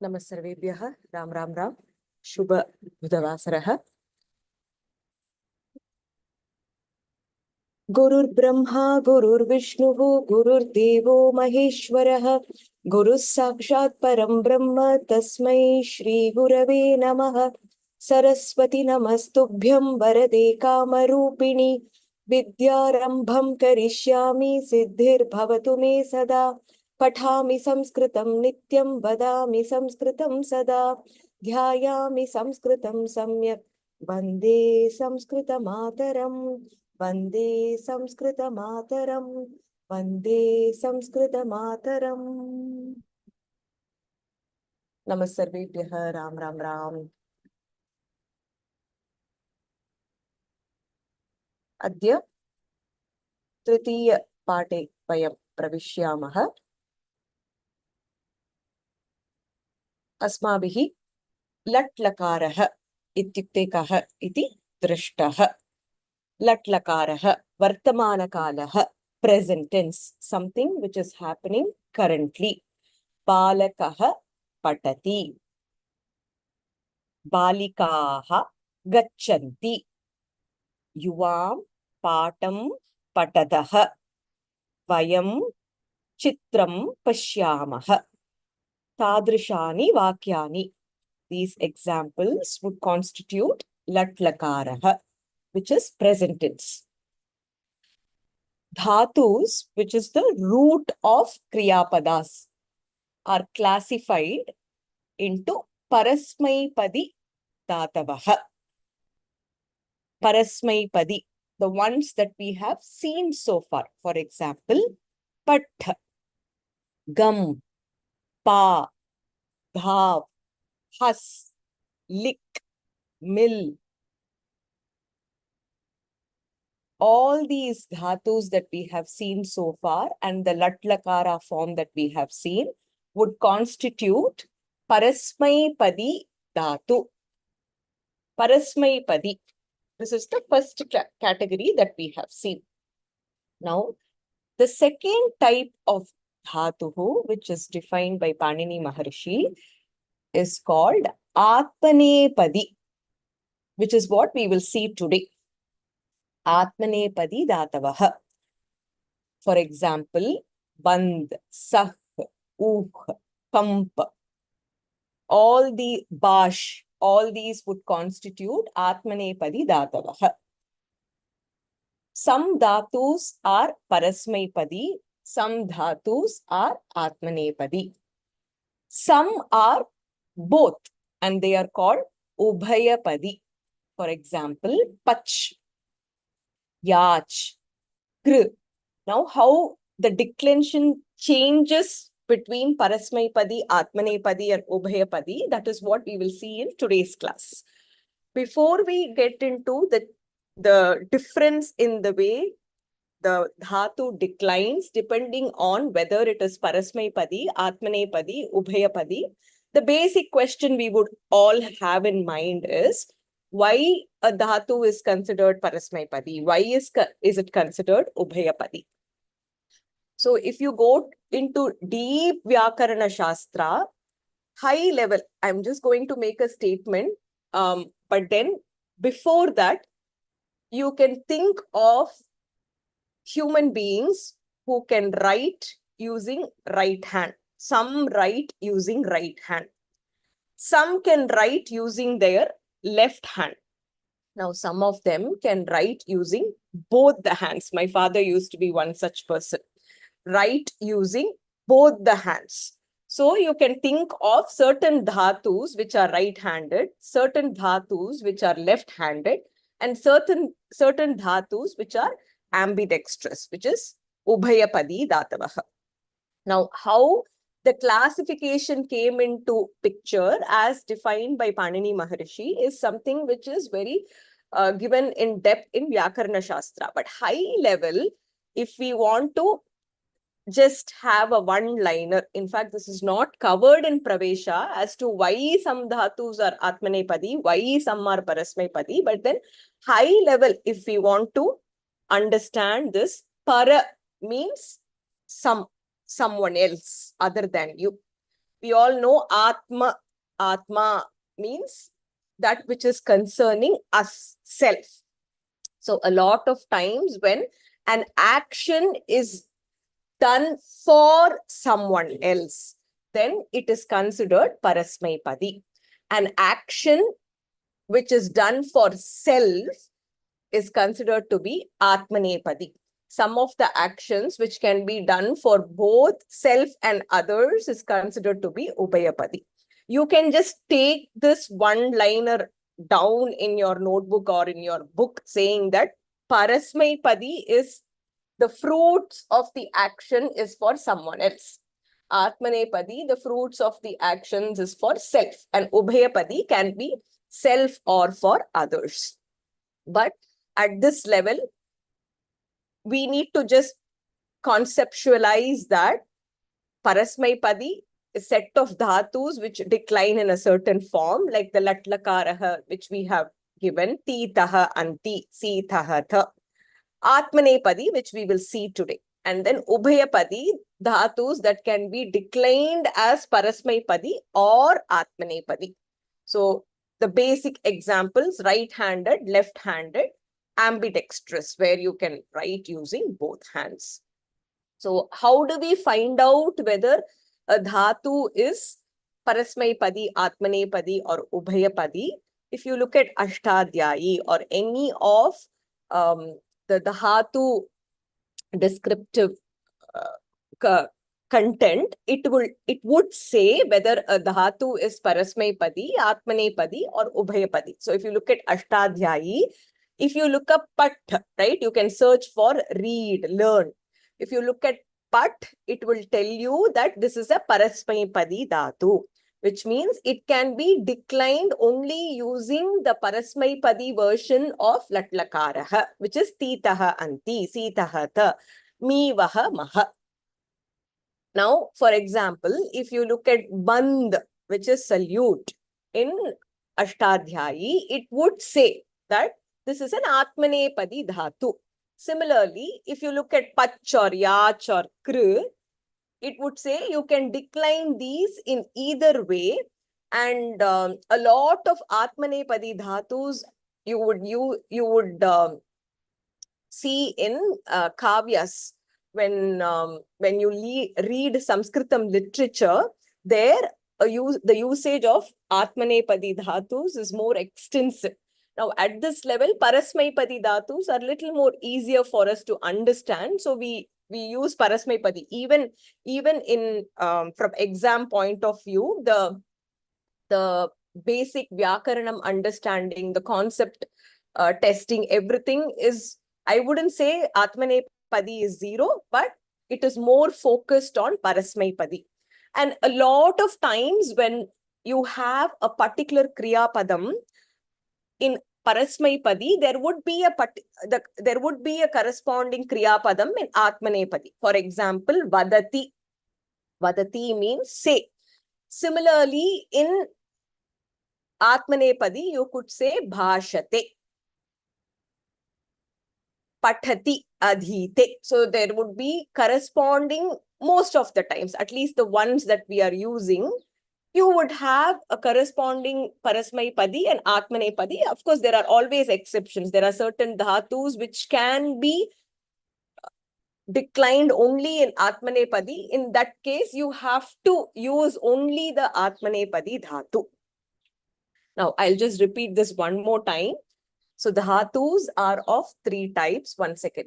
नमः सर्वेभ्यः राम राम राम शुभ बुधवासरः। गुरुर्ब्रह्मा गुरुर्विष्णुः गुरुर्देवो महेश्वरः गुरुः साक्षात् परं ब्रह्म तस्मै श्री गुरवे नमः। सरस्वती नमस्तुभ्यं वरदे कामरूपिणि विद्यारम्भं करिष्यामि सिद्धिर्भवतु मे सदा। पठामि संस्कृतं नित्यं वदामि संस्कृतं सदा। ध्यायामि संस्कृतं सम्यक् वन्दे संस्कृतमातरम् वन्दे संस्कृतमातरम् वन्दे संस्कृतमातरम्। नमः सर्वेभ्यः राम राम राम। अद्य तृतीय पाठे वयं प्रविश्यामः। अस्माभिः लट् लकारः इत्युक्ते कः इति दृष्टः। लट् लकारः वर्तमानकालः, present tense, something which is happening currently. बालकः पठति, बालिकाः गच्छन्ति, युवां पाठं पठतः, वयं चित्रं पश्यामः। तादृशानि वाक्यानि, these examples would constitute lat lakarah, which is present tense. Dhatus, which is the root of kriyapadas, are classified into Parasmaipadi Dhatavah. Parasmaipadi, the ones that we have seen so far. For example, Pat, Gam, Pa, Dhav, Has, Lik, Mil. All these dhatus that we have seen so far and the lat lakara form that we have seen would constitute Parasmaipadi Dhatu. Parasmaipadi. This is the first category that we have seen. Now, the second type of dhatuhu, which is defined by Panini Maharishi, is called Atmanepadi, which is what we will see today. Atmanepadi Dhatavah. For example, Band, Sah, Uh, Kamp, all the Bash, all these would constitute Atmanepadi Dhatavah. Some dhatus are Parasmaipadi, some dhatus are Atmanepadi. Some are both and they are called Ubhayapadi. For example, Pach, Yach, Kr. Now, how the declension changes between Parasmaipadi, Atmanepadi and Ubhayapadi, that is what we will see in today's class. Before we get into the difference in the way the dhatu declines depending on whether it is Parasmaipadi, Atmanepadi, Ubhayapadi, the basic question we would all have in mind is, why a dhatu is considered Parasmaipadi? Why is it considered Ubhayapadi? So if you go into deep Vyakarana Shastra, high level, I'm just going to make a statement, but then before that, you can think of human beings who can write using right hand. Some write using right hand. Some can write using their left hand. Now, some of them can write using both the hands. My father used to be one such person. Write using both the hands. So you can think of certain dhatus which are right-handed, certain dhatus which are left-handed, and certain dhatus which are ambidextrous, which is Ubhayapadi Dhatavaha. Now, how the classification came into picture as defined by Panini Maharishi is something which is very given in depth in Vyakarana Shastra. But high level, if we want to just have a one-liner, in fact, this is not covered in Pravesha as to why some dhatus are Atmanepadi, why some are Parasmaipadi, but then high level, if we want to understand this, para means someone else other than you. We all know Atma. Atma means that which is concerning us, self. So a lot of times when an action is done for someone else, then it is considered Parasmaipadi. An action which is done for self is considered to be Atmanepadi. Some of the actions which can be done for both self and others is considered to be Ubhayapadi. You can just take this one-liner down in your notebook or in your book saying that Parasmaipadi is the fruits of the action is for someone else. Atmanepadi, the fruits of the actions is for self, and Ubhayapadi can be self or for others. But at this level, we need to just conceptualize that Parasmaipadi is a set of dhatus which decline in a certain form, like the latlakaraha, which we have given, titaha, anti, sitaha, tha. Atmanepadi, which we will see today. And then Ubhayapadi, dhatus that can be declined as Parasmaipadi or Atmanepadi. So the basic examples, right-handed, left-handed, ambidextrous, where you can write using both hands. So how do we find out whether a dhatu is Parasmaipadi, Atmanepadi or Ubhayapadi? If you look at Ashtadhyayi or any of the dhatu descriptive content, it would say whether a dhatu is Parasmaipadi, Atmanepadi or Ubhayapadi. So if you look at Ashtadhyayi, if you look up Pat, right, you can search for read, learn. If you look at Pat, it will tell you that this is a Parasmaipadi dhatu, which means it can be declined only using the Parasmaipadi version of Latlakaraha, which is Titaha Anti, Sitaha Ta, Mivaha Maha. Now, for example, if you look at Band, which is salute, in Ashtadhyayi, it would say that this is an Atmanepadi dhatu. Similarly, if you look at Pach or Yach or Kr, it would say you can decline these in either way. And a lot of Atmanepadi dhatus you would see in kavyas. When you read Sanskritam literature, there the usage of Atmanepadi dhatus is more extensive. Now, at this level, Parasmaipadi dhatus are little more easier for us to understand. So we use Parasmaipadi. Even in from exam point of view, the basic Vyakaranam understanding, the concept testing, everything is, I wouldn't say Atmanepadi is zero, but it is more focused on Parasmaipadi. And a lot of times when you have a particular Kriya Padam in Parasmaipadi, there would be a corresponding Kriya Padam in Atmanepadi. For example, Vadati. Vadati means say. Similarly, in Atmanepadi, you could say Bhashate. Pathati, Adhite. So there would be corresponding, most of the times, at least the ones that we are using, you would have a corresponding Parasmaipadi and Atmanepadi. Of course, there are always exceptions. There are certain dhatus which can be declined only in Atmanepadi. In that case, you have to use only the Atmanepadi dhatu. Now, I'll just repeat this one more time. So the dhatus are of three types. One second.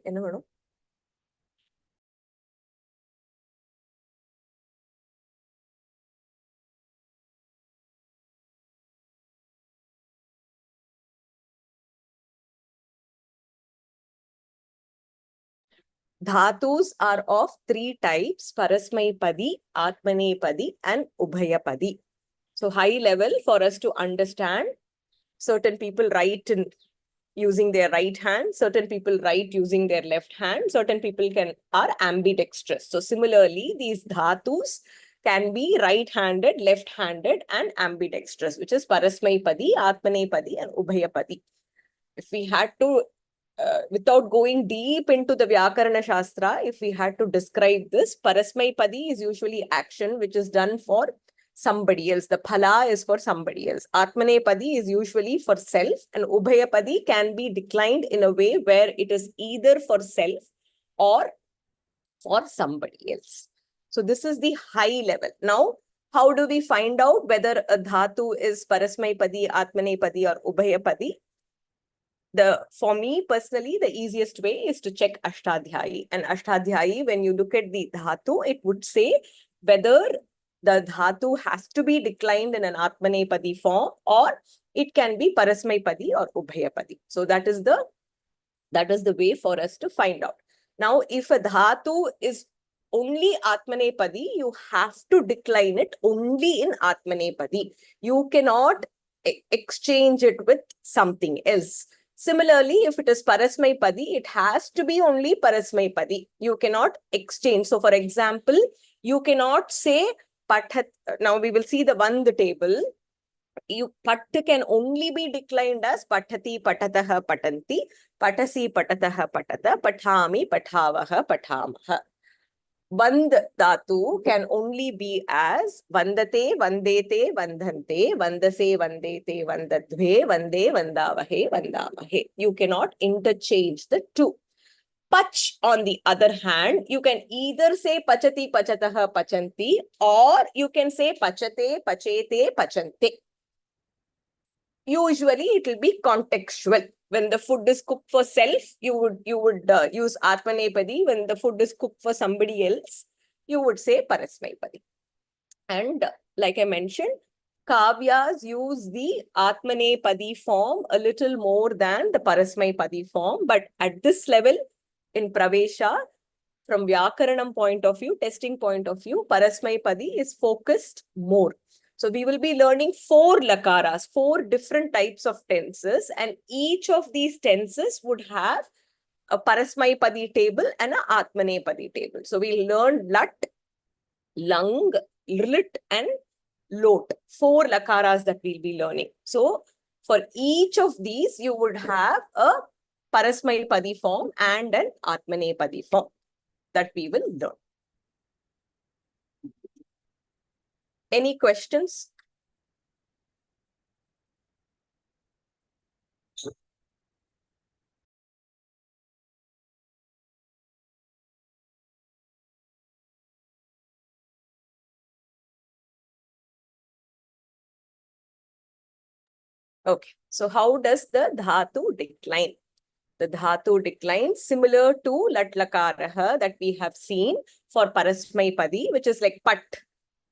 Dhatus are of three types: Parasmaipadi, Atmanepadi, and Ubhayapadi. So high level for us to understand. Certain people write in using their right hand, certain people write using their left hand, certain people are ambidextrous. So similarly, these dhatus can be right-handed, left-handed, and ambidextrous, which is Parasmaipadi, Atmanepadi, and Ubhayapadi. If we had to, without going deep into the Vyakarana Shastra, if we had to describe this, Parasmaipadi is usually action which is done for somebody else. The phala is for somebody else. Atmanepadi is usually for self, and Ubhayapadi can be declined in a way where it is either for self or for somebody else. So this is the high level. Now, how do we find out whether a dhatu is Parasmaipadi, Atmanepadi, or Ubhayapadi? For me personally, the easiest way is to check Ashtadhyayi. And Ashtadhyayi, when you look at the dhatu, it would say whether the dhatu has to be declined in an Atmanepadi form, or it can be Parasmaipadi or Ubhayapadi. So that is the way for us to find out. Now, if a dhatu is only Atmanepadi, you have to decline it only in Atmanepadi. You cannot exchange it with something else. Similarly, if it is Parasmaipadi, it has to be only Parasmaipadi. You cannot exchange. So, for example, you cannot say Pathat. Now, we will see the table. Pat can only be declined as Pathati, Patataha, Patanti, Patasi, Patataha, Patata, Pathami, Pathavaha, Pathamaha. Vand dhatu can only be as Vandate, Vandete, Vandante, Vandase, Vandete, Vandadve, Vande, Vandavahe, Vandamahe. You cannot interchange the two. Pach, on the other hand, you can either say Pachati, Pachataha, Pachanti, or you can say Pachate, Pachete, Pachante. Usually it will be contextual. When the food is cooked for self, you would use Atmanepadi. When the food is cooked for somebody else, you would say Parasmaipadi. And like I mentioned, Kavyas use the Atmanepadi form a little more than the Parasmaipadi form. But at this level, in Pravesha, from Vyakaranam point of view, testing point of view, Parasmaipadi is focused more. So we will be learning 4 lakaras, 4 different types of tenses, and each of these tenses would have a Parasmaipadi table and an Atmanepadi table. So we'll learn Lat, Lang, Lit, and Lot. 4 lakaras that we'll be learning. So for each of these, you would have a Parasmaipadi form and an Atmanepadi form that we will learn. Any questions? Okay, so how does the dhatu decline? The dhatu declines similar to latlakaraha that we have seen for Parasmaipadi, which is like pat,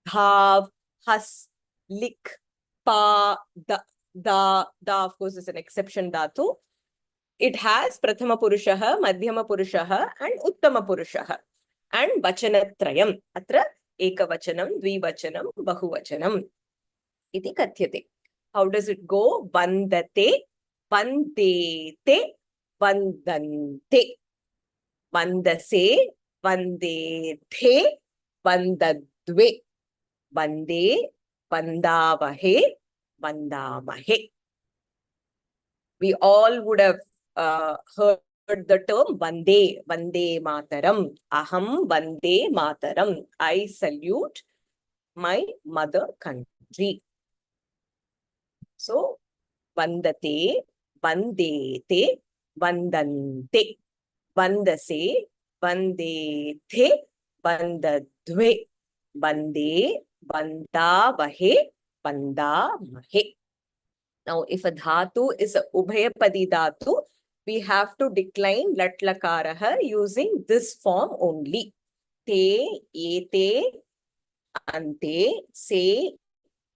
dhav, has, lik, pa, da, of course, is an exception dhatu. It has Prathama Purushaha, Madhyama Purushaha, and Uttama Purushaha. And Vachanatrayam. Atra Ekavachanam, Dvivachanam, Bahuvachanam. Iti Kathyate. How does it go? Vandate, Vandete, Vandante. Vandase, Vandethe, Vandadve. Vande, Vandavahe, Vandamahe. We all would have heard the term Vande, Vande Mataram. Aham Vande Mataram. I salute my mother country. So, Vandate, Vandete, Vandante. Vandase, Vandethe, Vandadve. Vande, Vandavahe, Vandamahe. Now, if a dhatu is a Ubhayapadi dhatu, we have to decline latlakaraha using this form only. Te, ete, ante, se,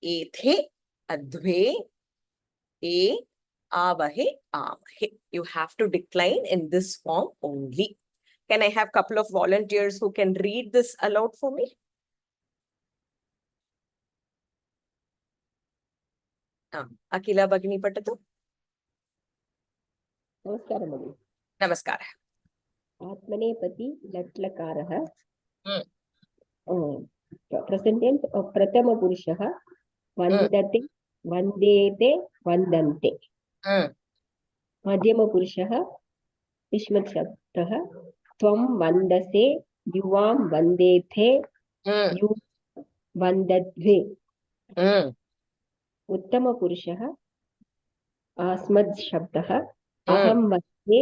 ethe, adve, e, avahe, amahe. You have to decline in this form only. Can I have a couple of volunteers who can read this aloud for me? Akila Bhagini Patatu. Namaskaram, Bhagini. Namaskara. Atmanepadi latlakaraha. Present tense of Prathama Purushaha. Vandate, Vandete, Vandante. Madhyama Purushaha. Vishmat Shabdaha. Tvam Vandase, Yuvam Vandethe, Yu Vandadve. उत्तमपुरुषः अस्मत् शब्दः अहं वन्दे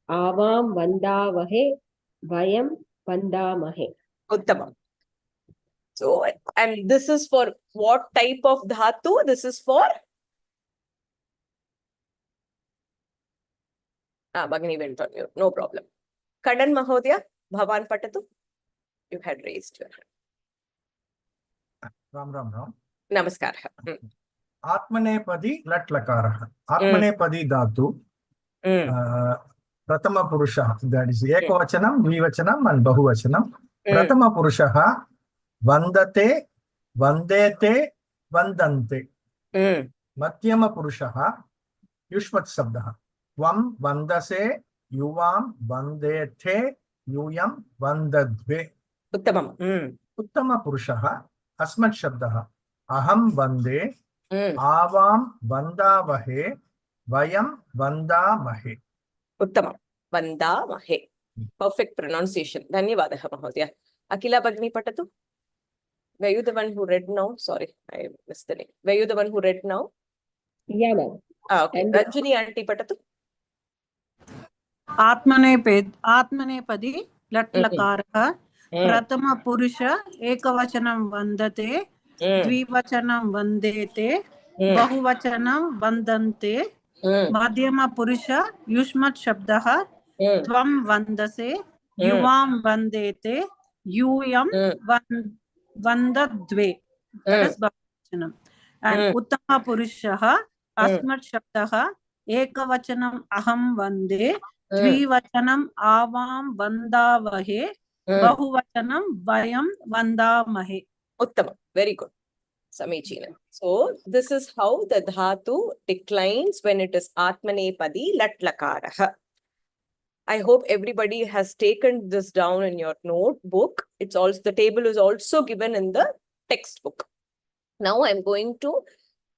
आवां वन्दावहे वयं वन्दामहे. Uttamam. So, and this is for what type of dhatu? This is for Bhagini went on mute. No problem. Kandan Mahodaya, Bhavan Patatu, you had raised your hand. Ram. Namaskar. Atmanepadi lat lakarah. Atmanepadi dhatu. Pratama purusha. That is ekavachanam, dvivachanam and bahuvachanam. Pratama purushaha vandate, vandete, vandante. Madhyama purushaha yushmat sabdaha. Tvam vandase, yuvam vandete, yuyam vandadve. Uttamam. Uttama purushaha अस्मत् शब्दः अहं वन्दे आवां वन्दावहे वयं वन्दामहे. Uttamam. Vandamahe. Perfect pronunciation. Dhanyavadaha Mahodaya. Akila Bhagini Patatu. Were you the one who read now? Sorry, I missed the name. Were you the one who read now? Yeah, ma'am. Okay. Ranjini Aunty Patatu. आत्मनेपदी लट् लकारः प्रथम पुरुष एकवचनं वन्दते द्विवचनं वन्देते बहुवचनं वन्दन्ते मध्यम पुरुष युष्मत् शब्दः त्वं वन्दसे युवां वन्देते यूयं वन्दद्वे. That is बहुवचनं. And उत्तम पुरुषः अस्मत् शब्दः एकवचनं अहं वन्दे द्विवचनम आवाम वंदावहे बहुवचनम वयम वंदामहे. Uttamam. Very good. Samichina. So this is how the dhatu declines when it is Atmanepadi lat lakarah. I hope everybody has taken this down in your notebook. It's also, the table is also given in the textbook. Now I'm going to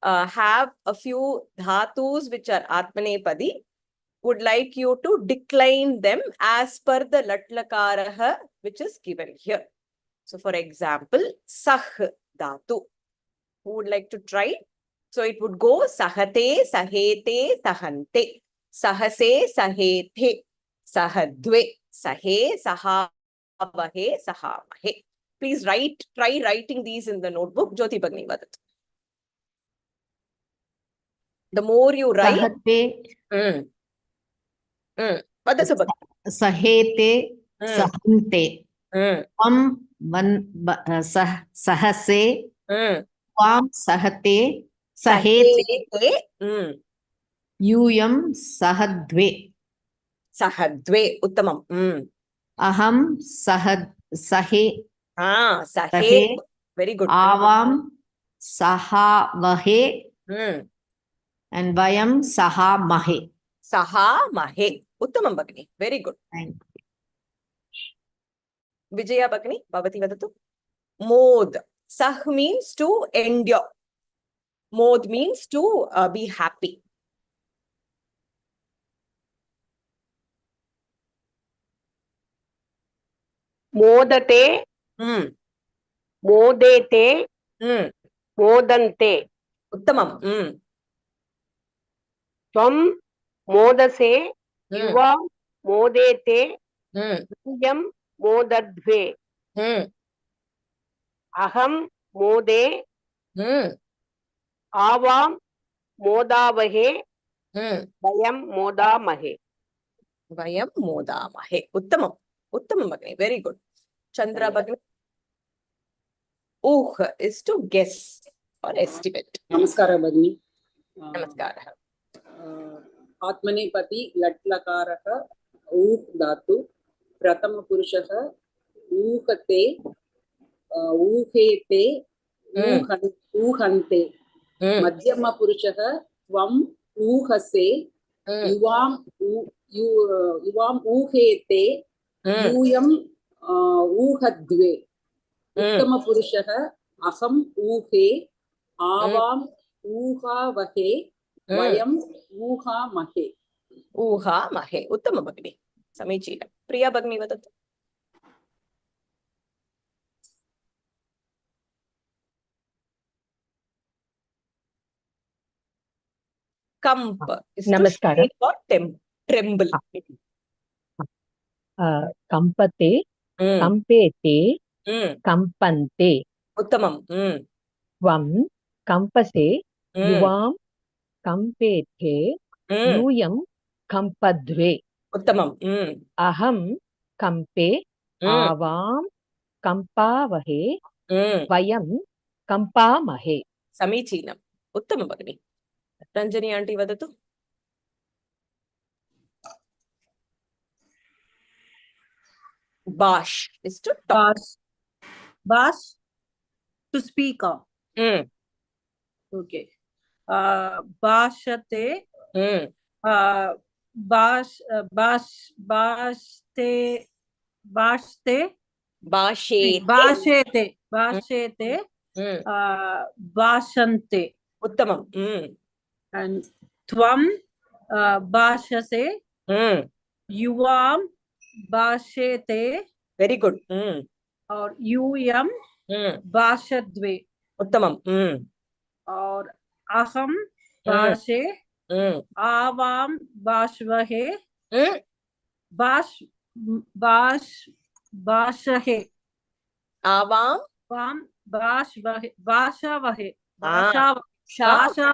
have a few dhatus which are Atmanepadi. Would like you to decline them as per the latlakaraha which is given here. So for example, sah dhatu. Who would like to try? So it would go sahate, sahete, sahante, sahase, sahete, sahadve, sahe, sahavahe, sahamahe. Please try writing these in the notebook. Jyoti Bhagini Vadat. The more you write, Sahete, sahante, sahase, vam sahate, sahete, yuyam sahadve. Sahadve, uttamam. Aham sahe, sahe. Very good. Avam sahavahe, and vayam sahamahe. Sahamahe. Uttamam Bhagini. Very good. Thank you. Vijaya Bhagini, Bhavati Vadatu. Mod. Sah means to endure. Mod means to be happy. Modate, modete, modante. Uttamam. Tvam modase, yuva modete, yam modadve. Aham mode, avam modavahe, vayam modamahe. Vayam modamahe. Uttamam. Uttamam Bhagini. Very good. Chandra Bhagini. Is to guess or estimate. Namaskara Bhagini. Namaskara. Atmanepadi lat lakarah dhatu pratama purushaha uhate uhete uhante madhyama purushaha tvam uhase yuvam uhete yuyam uhadve uttama purushaha aham uhe avam uhavahe vayam uhamahe. Uhamahe. Uttama Bhagini. Samichina. Priya Bhagini Vadatu. Kamp is to Namaskaram. shake or tremble. Kampate, Mm. kampete, Mm. kampante. Uttamam. Mm. Tvam kampase, Mm. yuvam kampete, Mm. yuyam kampadve. Uttamam. Mm. Aham kampe, Mm. avam kampavahe, Mm. vayam kampamahe. Samichinam. Uttamam Bhagini. Ranjani aunty vadatu. Bash is to talk. Bash to speak of. Mm. Okay. Bhashate. Mm. Bashte. Bashte. Bashete. Bhashete. Bhashete. Mm. Bhashante. Uttamam. Mm. And Tvam Bhashase. Mm. Yuvam Bhashete. Very good. Mm. और यूयम Mm. भाषद्वे Uttamam. Mm. और अहम भाषे Mm. आवाम भाषवहे Mm. भाष भाष भाषहे Avam. वाम भाषवहे भाषावहे Ah. भाषा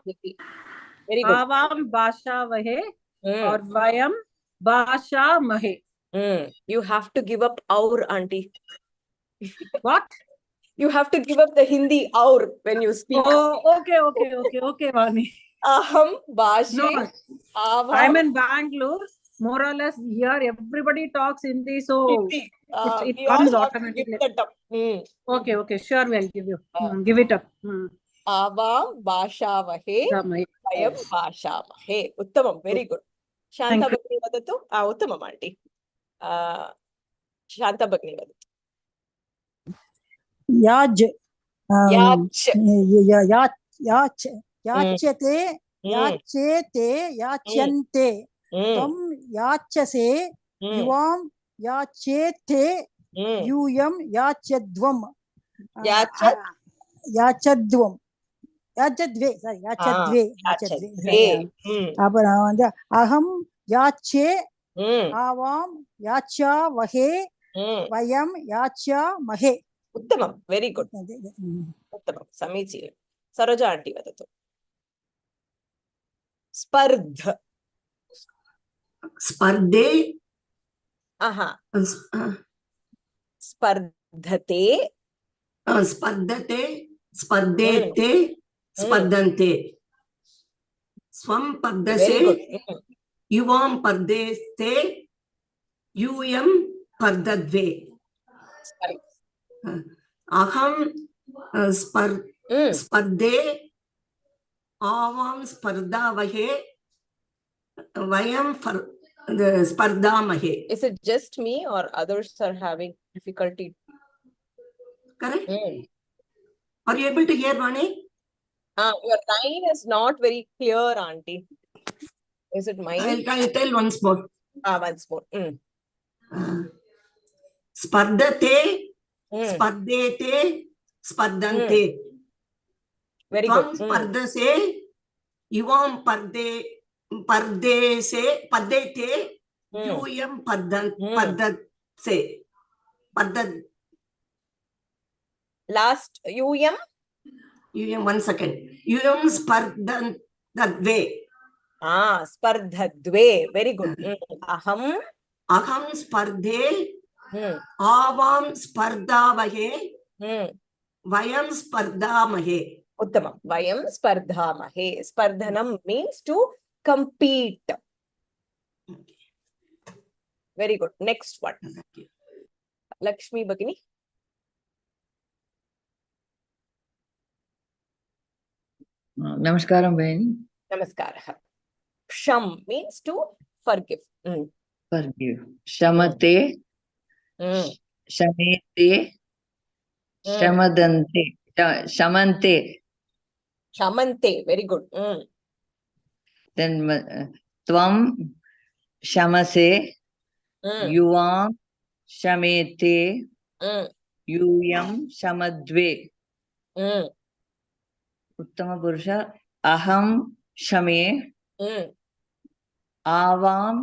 Very good. आवाम भाषावहे Mm. और वयम भाषामहे. Mm. You have to give up our auntie. What? You have to give up the Hindi our when you speak. Oh, okay, Vani. Aham Bashe. No, Avam. I'm in Bangalore. More or less here, everybody talks Hindi, so Hindi. it We comes all have to automatically. give that up. Mm. Okay, sure, we'll give you. Give it up. Avam Bashavahe. Vayam Bashamahe. Uttamam. Very good. Shanta Thank you. Bhagini vadatu. Uttamam auntie. Shanta Bhagini vadatu. Yaj. Yach. Yachate, yachete, yachante. Tvam yachase, yuvam yachete, yuyam yachadvam. Yachat. Yachadvam. Yachadve, sorry, yachadve. அப்புறம் வந்து அகம் யாச்சே ஆவாம் யாச்சா வகே வயம் யாச்சா மகே. Uttamam. Very good. Uttamam. Samichinam. Saroja auntie vadatu. Spardha. Spardhe. Aha. Spardhate. Spardhate. Spardhete. Spardhante. Swam pardase. Very good. Yuvam pardeste. Yuyam pardadve. Aham spardhe. Avam spardavahe. Vayam spardamahe. Is it just me or others are having difficulty? Correct? Are you able to hear, Vani? Your line is not very clear, auntie. Is it mine? I'll tell once more. Once more. Spardate, spardete, spardante. Very Tvam good. spardase, yuvam pardese, pardete, yuyam pardase. Last, yuyam. Yuyam, 1 second. Yuyam spardadve. Spardhadve. Very good. Aham spardhe, avam spardavahe, vayam spardamahe. Uttamam. Vayam spardhamahe. Spardhanam means to compete. Very good. Next one. Lakshmi Bhagini. Namaskaram, Bhagini. Namaskara. Sham means to forgive. Forgive. Shamate, shamete, shamadante, shamante. Shamante. Very good. Then tvam shamase, yuvam shamete, yuyam shamadve. Uttama Purusha, aham shame, Avam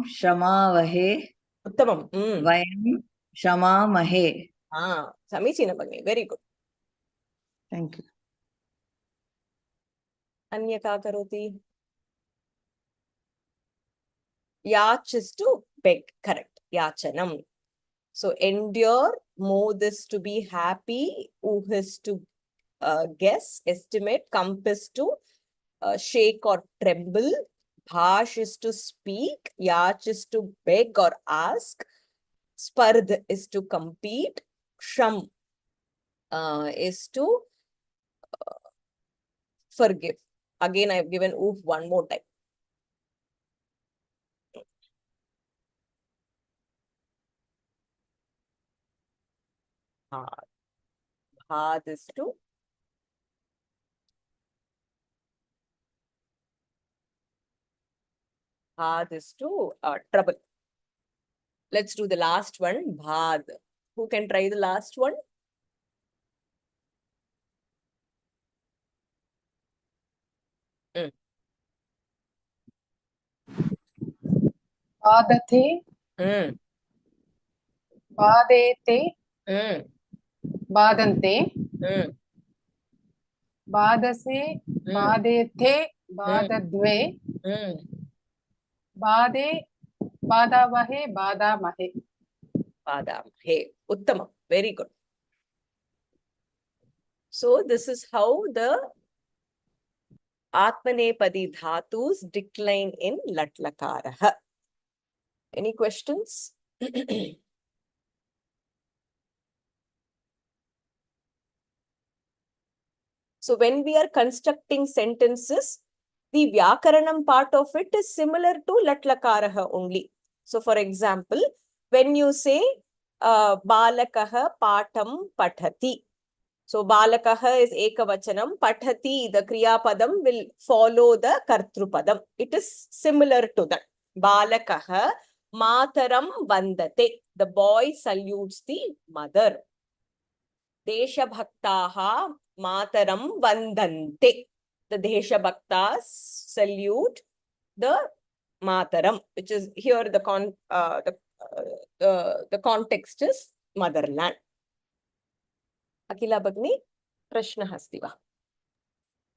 shamavahe. Uttamam. Vayam shamamahe. Samichina Bhagini. Very good. Thank you. Anya ka karoti? Yach is to beg. Correct. Yachanam. So endure, mood is to be happy, uh is to guess, estimate, comp is to shake or tremble, bhash is to speak, yach is to beg or ask, spardh is to compete, sham is to forgive. Again, I have given oof one more time. Bhaad is to trouble. Let's do the last one. Bhaad. Who can try the last one? Badate. Badete. Badante. Badase. Badete. Badadve. Bade. Badavahe. Badamahe. Badamahe. Uttamam. Very good. So this is how the Atmanepadi Dhatus decline in Latlakaraha. Any questions? So when we are constructing sentences, the Vyakaranam part of it is similar to Latlakaraha only. So for example, when you say Balakaha Patam Pathati. So Balakaha is Ekavachanam, Pathati, the Kriya Padam will follow the Kartrupadam. It is similar to that. Balakaha Mataram Vandate. The boy salutes the mother. Deshabhaktaha Mataram Vandante. The Deshabhaktas salute the Mataram, which is here the context is motherland. Akila Bhagini, Prashna Hastiva.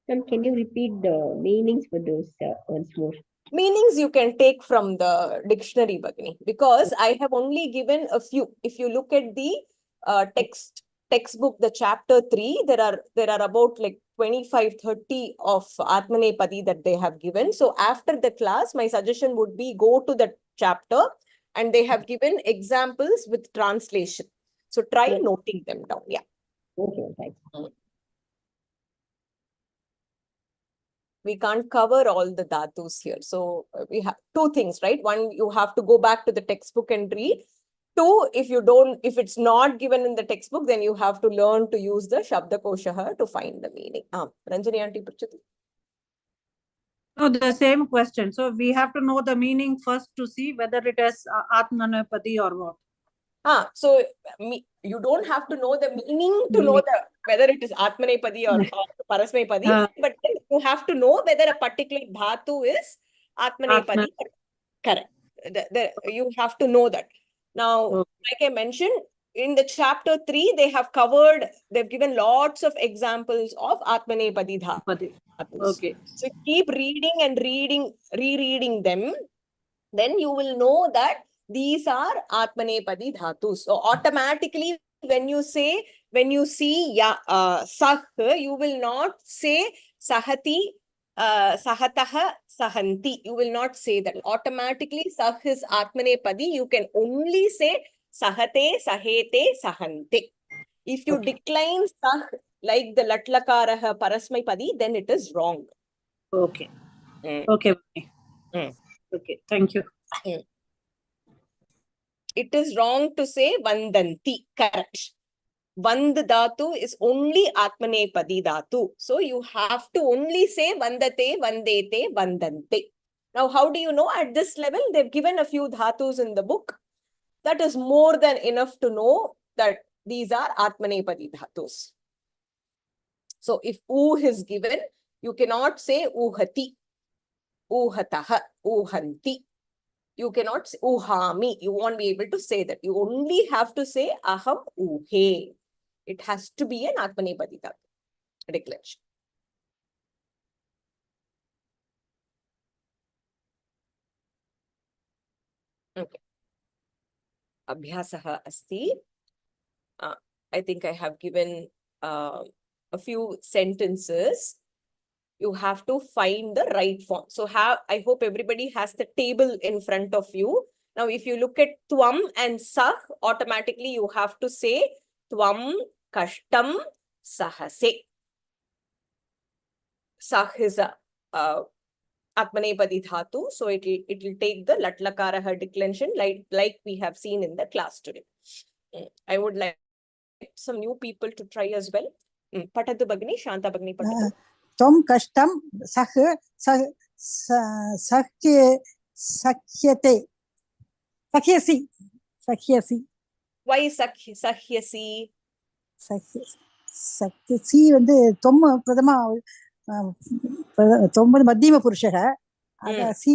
Can you repeat the meanings for those once more? Meanings you can take from the dictionary, Bhagini, because I have only given a few. If you look at the textbook, the chapter 3, there are about like 25-30 of Atmanepadi that they have given. So after the class, my suggestion would be go to the chapter and they have given examples with translation. So try noting them down. Yeah. Okay, thanks. We can't cover all the dhatus here. So we have two things, right? One, you have to go back to the textbook and read. Two, if it's not given in the textbook, then you have to learn to use the Shabdakoshaha to find the meaning. Ranjani aunty, Purchati. No, the same question. So we have to know the meaning first to see whether it is Atmanepadi or what. So you don't have to know the meaning to know whether it is Atmanepadi or Parasmepadi, but then you have to know whether a particular dhatu is Atmanepadi. Correct. You have to know that. Now, like I mentioned, in the chapter 3, they've given lots of examples of Atmanepadi dhatus. Okay. So keep reading and rereading them. Then you will know that these are Atmanepadi dhatus. So automatically, when you see sah, you will not say sahati, sahataha, sahanti. You will not say that. Automatically, sah is Atmanepadi. You can only say sahate, sahete, sahante. If you decline sah like the Latlakaraha Parasmaipadi, then it is wrong. Okay. Okay. Okay. Thank you. It is wrong to say Vandanti. Correct. Vand dhatu is only Atmanepadi dhatu. So you have to only say Vandate, Vandete, Vandante. Now, how do you know at this level? They've given a few dhatus in the book. That is more than enough to know that these are Atmanepadi dhatus. So if U is given, you cannot say Uhati. Uhataha, uhanti. You cannot say uhami. You won't be able to say that. You only have to say aham uhe. It has to be an Atmanepadi declension. Okay. Abhyasaha asti. I think I have given a few sentences. You have to find the right form. So I hope everybody has the table in front of you. Now, if you look at tvam and sah, automatically you have to say tvam kashtam sahase. Sah is a Atmanepadi dhatu, so it will take the latlakaraha declension like we have seen in the class today. I would like some new people to try as well. Patadu Bagni, Shanta Bagni Patadu. Tom kashtam sakhyate. Sakhyasi. Why sakhyasi? Sakhyasi வந்து தொம் பிரதமா தொம்பது மத்தியம புருஷக அத C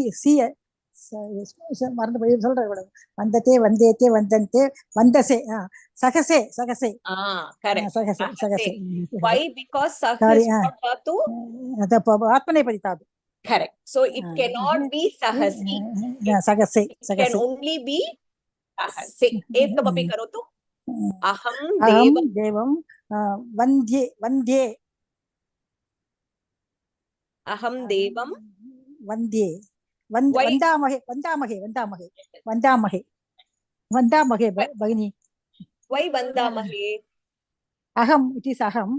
மறந்து போய் சொல்றேன் வந்ததே வந்தேத்தே வந்தந்தே வந்தசே சகசே சகசே correct. சகசே சகசே. Why? Because sah is what dhatu? Atmanepadi dhatu. Correct. So it cannot be sahasi. Sagase. It can only be sahase. Ekamapi karotu. Aham devam vandye. Aham devam vandye. Vandamahe Bhagini. Why vandamahe? Aham, it is aham.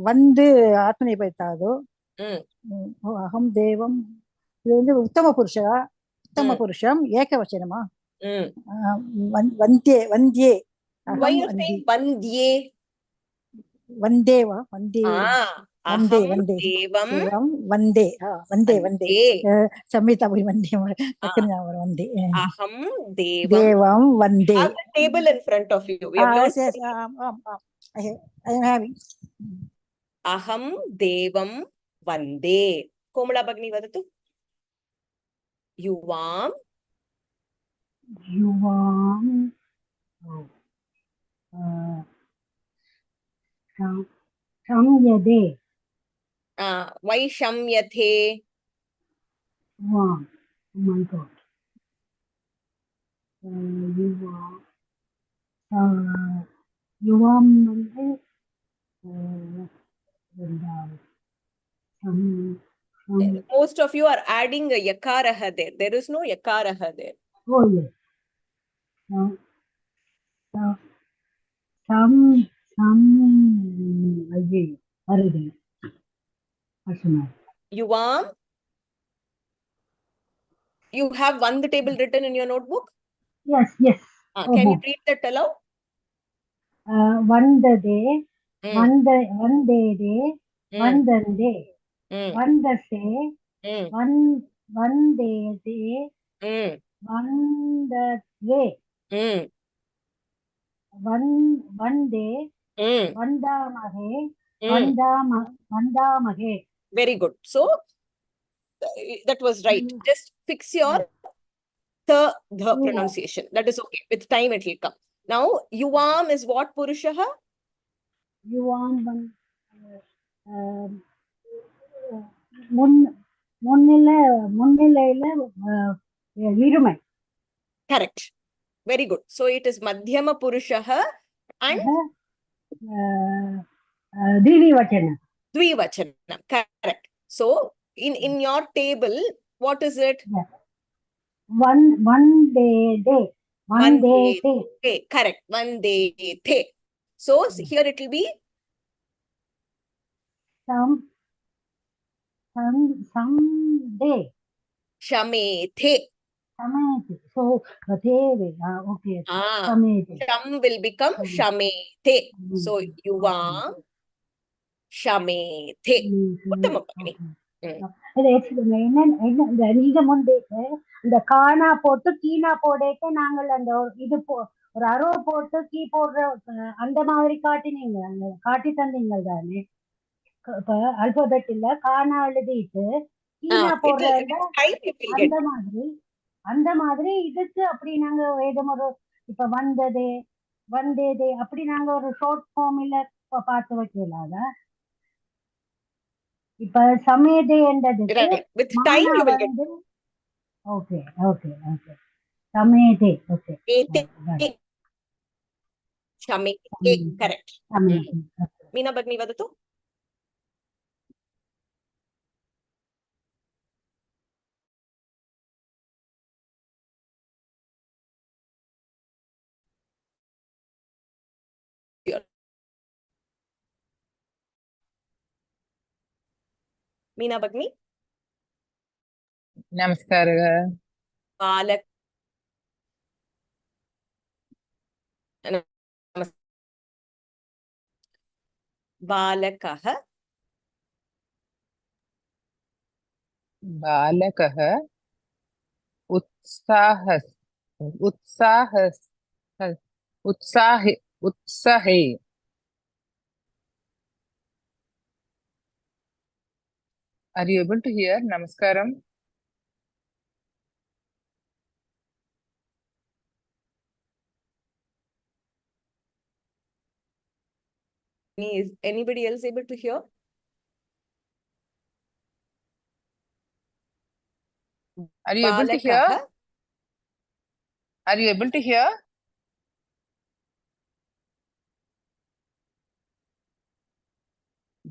Vandu Atmanepadi dhatu. Aham devam. இது வந்து உத்தம புருஷம் ஏகவச்சனமா? வந்தே வந்தே. Why you saying vandye? வந்தேவா வந்தே வந்தே வந்தே தேவம் வந்தே வந்தே சம்மிதா போய் வந்தே டக்குனு ஞாபகம் வந்தே. Aham தேவம் வந்தே. Have the table in front of you. We have yes, I am having. Aham devam vande. Komala Bagni vadatu. Yuvam Shamyade. Why shamyathe? Wow. Oh my God. Yuvam Most of you are adding a yakaraha there. There is no yakaraha there. Oh yes. Yuvam. You have the table written in your notebook? Yes. Can you read that aloud? Vandade, vandede, vandande, vandase, vandede, vandadve, vande, vandamahe, vandamahe. Very good. So that was right. Just fix your the pronunciation. That is okay. With time it will come. Now, Yuvam is what Purushaha? Yuvam Virumai. Correct. Very good. So it is Madhyama Purushaha and Dvivachana. Dvivachana. Correct. So in your table, what is it? Yeah. One day. Correct. One day. So here it will be some day. Shamethe. So okay. Sham will become Shamethe. So Yuvam Shamethe. Uttamapagni. நீங்க முன்னே இந்த காணா போட்டு கீனா போடேக்க நாங்கள் அந்த இது ஒரு அரோ போட்டு கீ போடுற அந்த மாதிரி காட்டி தந்தீங்க தானே. இப்ப அல்பபெட் இல்ல காணா எழுதிட்டு கீனா போடுறதுல time you will get. அந்த மாதிரி இதுக்கு அப்படி நாங்க ஏதோ ஒரு இப்ப வந்ததே வந்தேதே அப்படி நாங்க ஒரு ஷார்ட் ஃபார்ம்ல பார்த்து வைக்கலாத. இப்ப சமேதேன்றதுக்கு Right. With time you will get. Okay okay okay சமேதே okay Shamete, correct. Meena Bhagini vadatu. Meena Bhagini. Namaskar. Balak. Balakah. Balakah. Utsahas. Utsahas. Utsahe. Are you able to hear? Namaskaram. Is anybody else able to hear? Are you able to hear? Are you able to hear?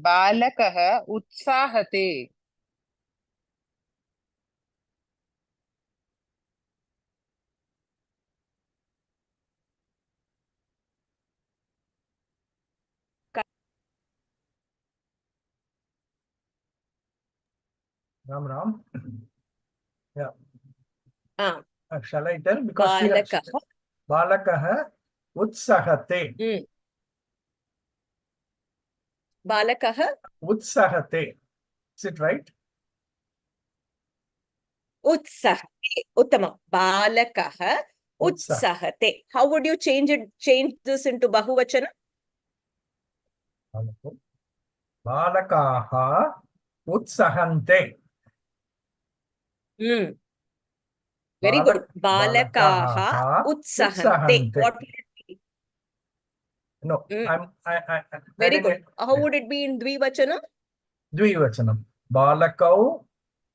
Balakah utsahate. Ram. Yeah. Shall I tell? Because Balakah utsahate. Balakah utsahate. Is it right? Utsahate. Uttama. Balakah utsahate. How would you change this into Bahuvachana? Balakaha utsahante. Very good. Balakaha utsahante. What would it be? No, very good. How would it be in Dvivachana? Dvivachanam. Balakau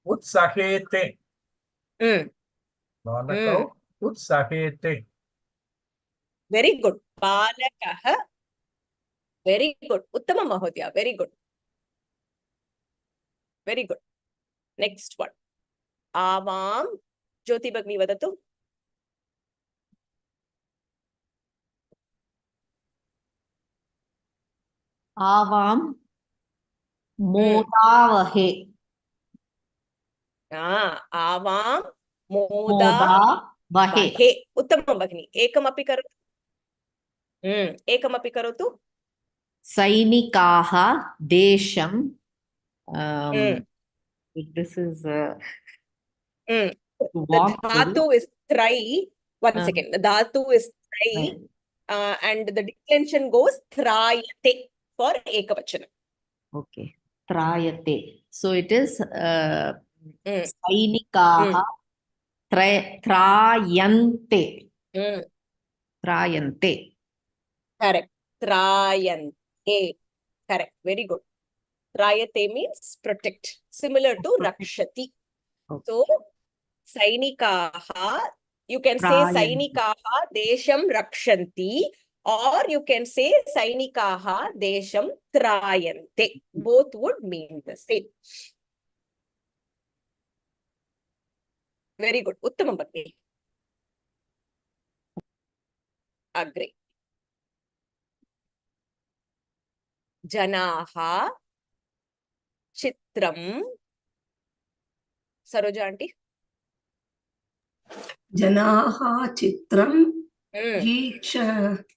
utsahete. Balakau utsahete. Very good. Balakaha. Very good. Uttama Mahodaya. Very good. Very good. Next one. Avam. Jyoti Bhagini vadatu. Avam modavahe. Avam modavahe. Uttama Bhagini. Ekamapi karotu. Ekamapi karotu. Sainikaha desham. This is the dhatu is try. One second. The dhatu is try. And the declension goes trayate for ekavachana. Okay. Trayate. So it is sainikaha trayante. Trayante. Correct. Trayante. Correct. Very good. Trayate means protect. Similar to rakshati. So, sainikaha, you can say sainikaha desham rakshanti, or you can say sainikaha desham trayante. Both would mean the same. Very good. Uttama Bhagini. Agre. Janaha chitram. Saroja aunty. Janaha chitram Ichante.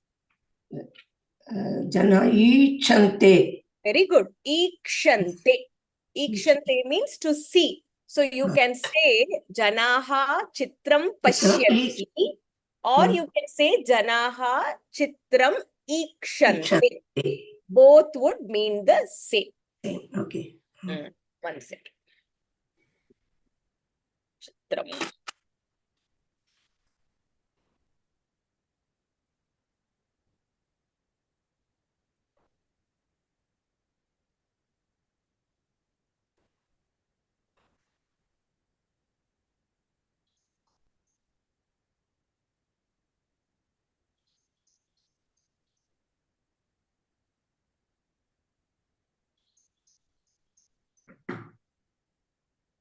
Very good. Ikshante. Ikshante means to see. So you can say Janaha chitram pashyanti, or you can say Janaha chitram ikshante. Both would mean the same. Okay. One second. chitram.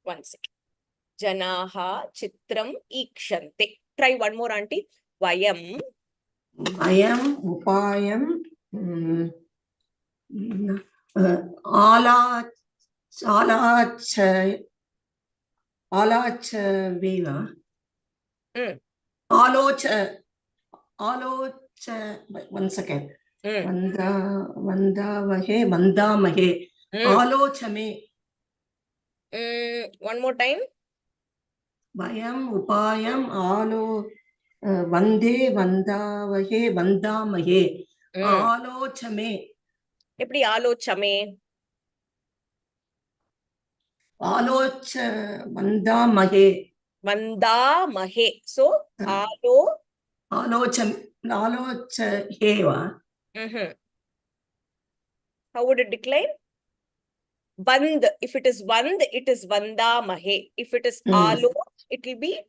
One second. Janaha chitram ikshante. Try one more, auntie. Vayam. Vayam upayam viva. One second. Vandamahe. Alochame. One more time. Vayam upayam vandavahe vandamahe. Alochame. Eppadi alochame? Vandamahe. Vandamahe. So, alochaheva. How would it decline? Vand. If it is vand, it is vandamahe. If it is alo, it will be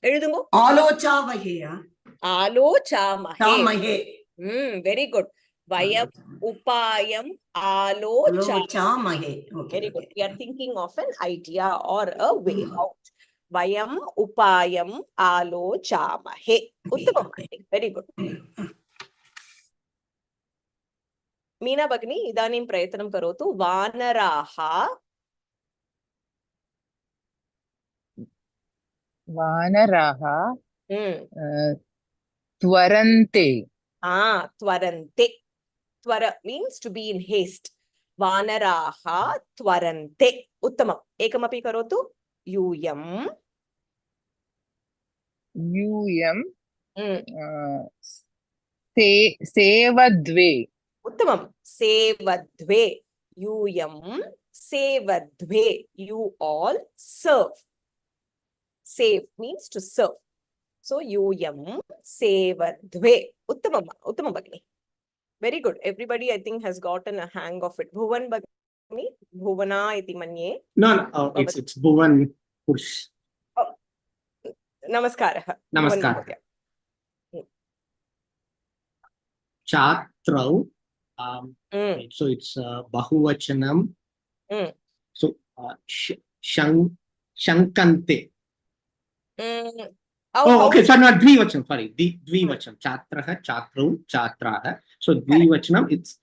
Alochavahe. Alochamahe. Very good. Vayam upayam alochamahe. Very good. We are thinking of an idea or a way out. Vayam upayam alochamahe. Uttamam. Very good. Meena Bhagini, idanim prayatanam karotu. Vanaraha. Vanaraha. Tvarante. Tvarante. Tvara means to be in haste. Vanaraha tvarante. Uttamam. Ekamapi karotu. Yuyam. Sevadve. Uttamam. Sevadve. Yuyam. Sevadve. You all serve. Save means to serve. So, yuyam sevadve. Uttamam. Uttamam Bhagini. Very good. Everybody, I think, has gotten a hang of it. Bhuvan Bhagini. Bhuvana iti manye. No, it's Bhuvan Purush. Oh. Namaskara. Namaskar. Chatrau. So it's Bahuvachanam. So Shankante. Okay. So not Dvivachanam. Sorry. Dvivachanam. Chatraha, Chatrau, Chatraha. So Dvivachanam, it's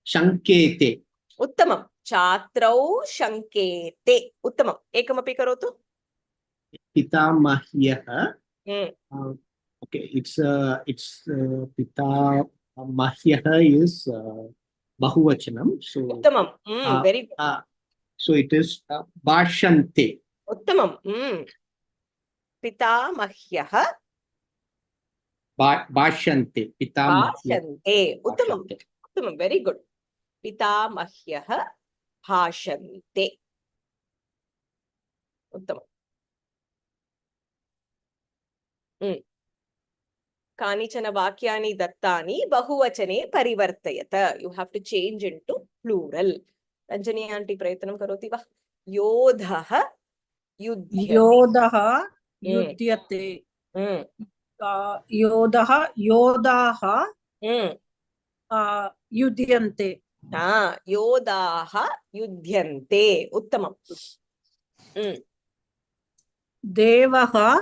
Shankete. Uttamam. Chatrau Shankete. Uttamam. Ekamapi karotu. Pitamahyaha. Okay, it's Pitamahyaha is Bahuvachanam. So Uttamam. Very good. So it is Bhashante. Uttamam. Pitamahyaha. Bhashante. Bhashante. Uttamam. Uttamam. Very good. Pitamahyaha bhashante. Uttamam. Kanichana vakyani dattani bahuvachane parivartayata. You have to change into plural. Ranjani aunty prayatanam karoti va. Yodhaha yudhyate. Yodhaha yudhyate. Yodhaha yudhyante. Yodaha yudhyante. Uttamam. Devaha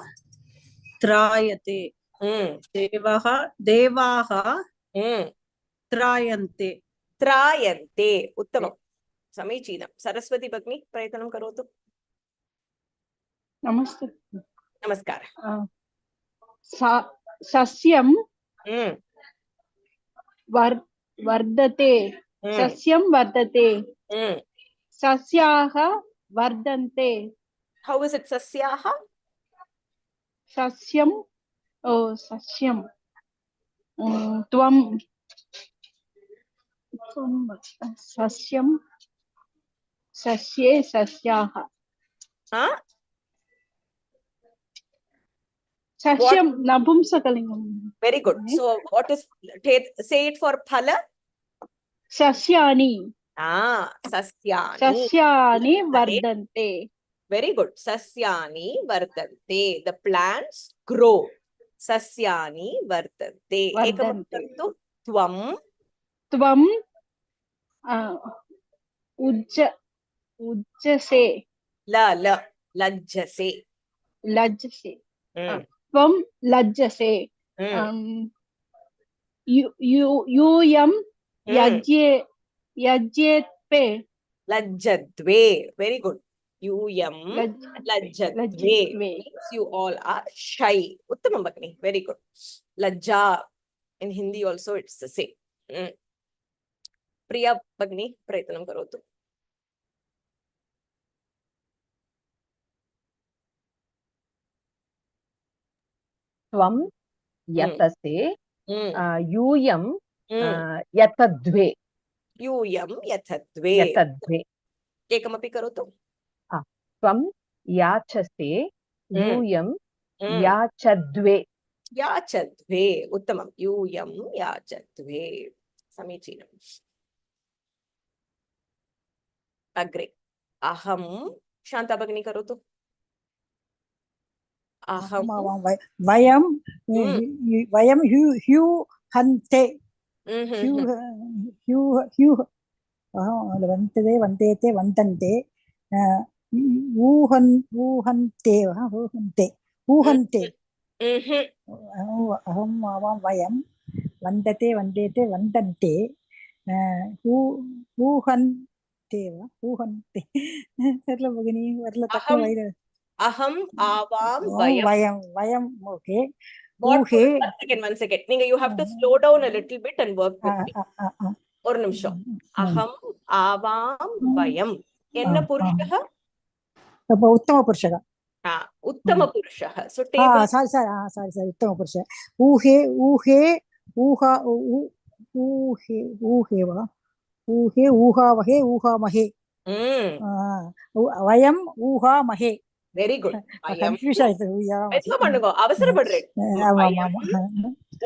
trayate. Devaha trayante. Trayante. Uttamam. Samichinam. Saraswati Bhagini, prayatanam karotu. Namaste. Namaskara. Sasyam vardate. Sasyam vardate. Sasyaha vardante. How is it sasyaha? Sasyam. Oh, sasyam. Tvam. Sasyam. Sasye sasyaha. Sasyam Nabumsakalingam. Very good. So what is, say it for phala? Sasyani. Sasyani. Sasyani vardante. Very good. Sasyani vardante. The plants grow. Sasyani vardante. Ekam tvam. Tvam ujjase. Lajjase. Lajjase. Tvam lajjase. Yuyam yajyetpe. Lajjadve. Very good. Yuyam lajjadve. Means you all are shy. Uttamam Bhagini. Very good. Lajja. In Hindi also it's the same. Priya Bhagini, prayatanam karotu. Tvam yatase yuyam yatadve. Yuyam yatadve. Yatadve. Ekamapi karotu. Tvam yachase yuyam yachadve. Yachadve. Uttamam. Yuyam yachadve. Samichinam. Agre. Aham. Shanta Bhagini karotu. Aham. Vayam hyu hante. Vantete vantante. Uhante. Aham avam vayam vandate vandante uhante terla bagini varla takla vaira Aham avam vayam okay. One second. You have to slow down a little bit and work with me. Or nimsham. Aham avam vayam. Enna purushaha? Uttama purushaha. Uttama purushaha. So table. Sorry. Uttama purushaha. Uhe uhavahe uhamahe. Vayam uhamahe. Very good. Confusion.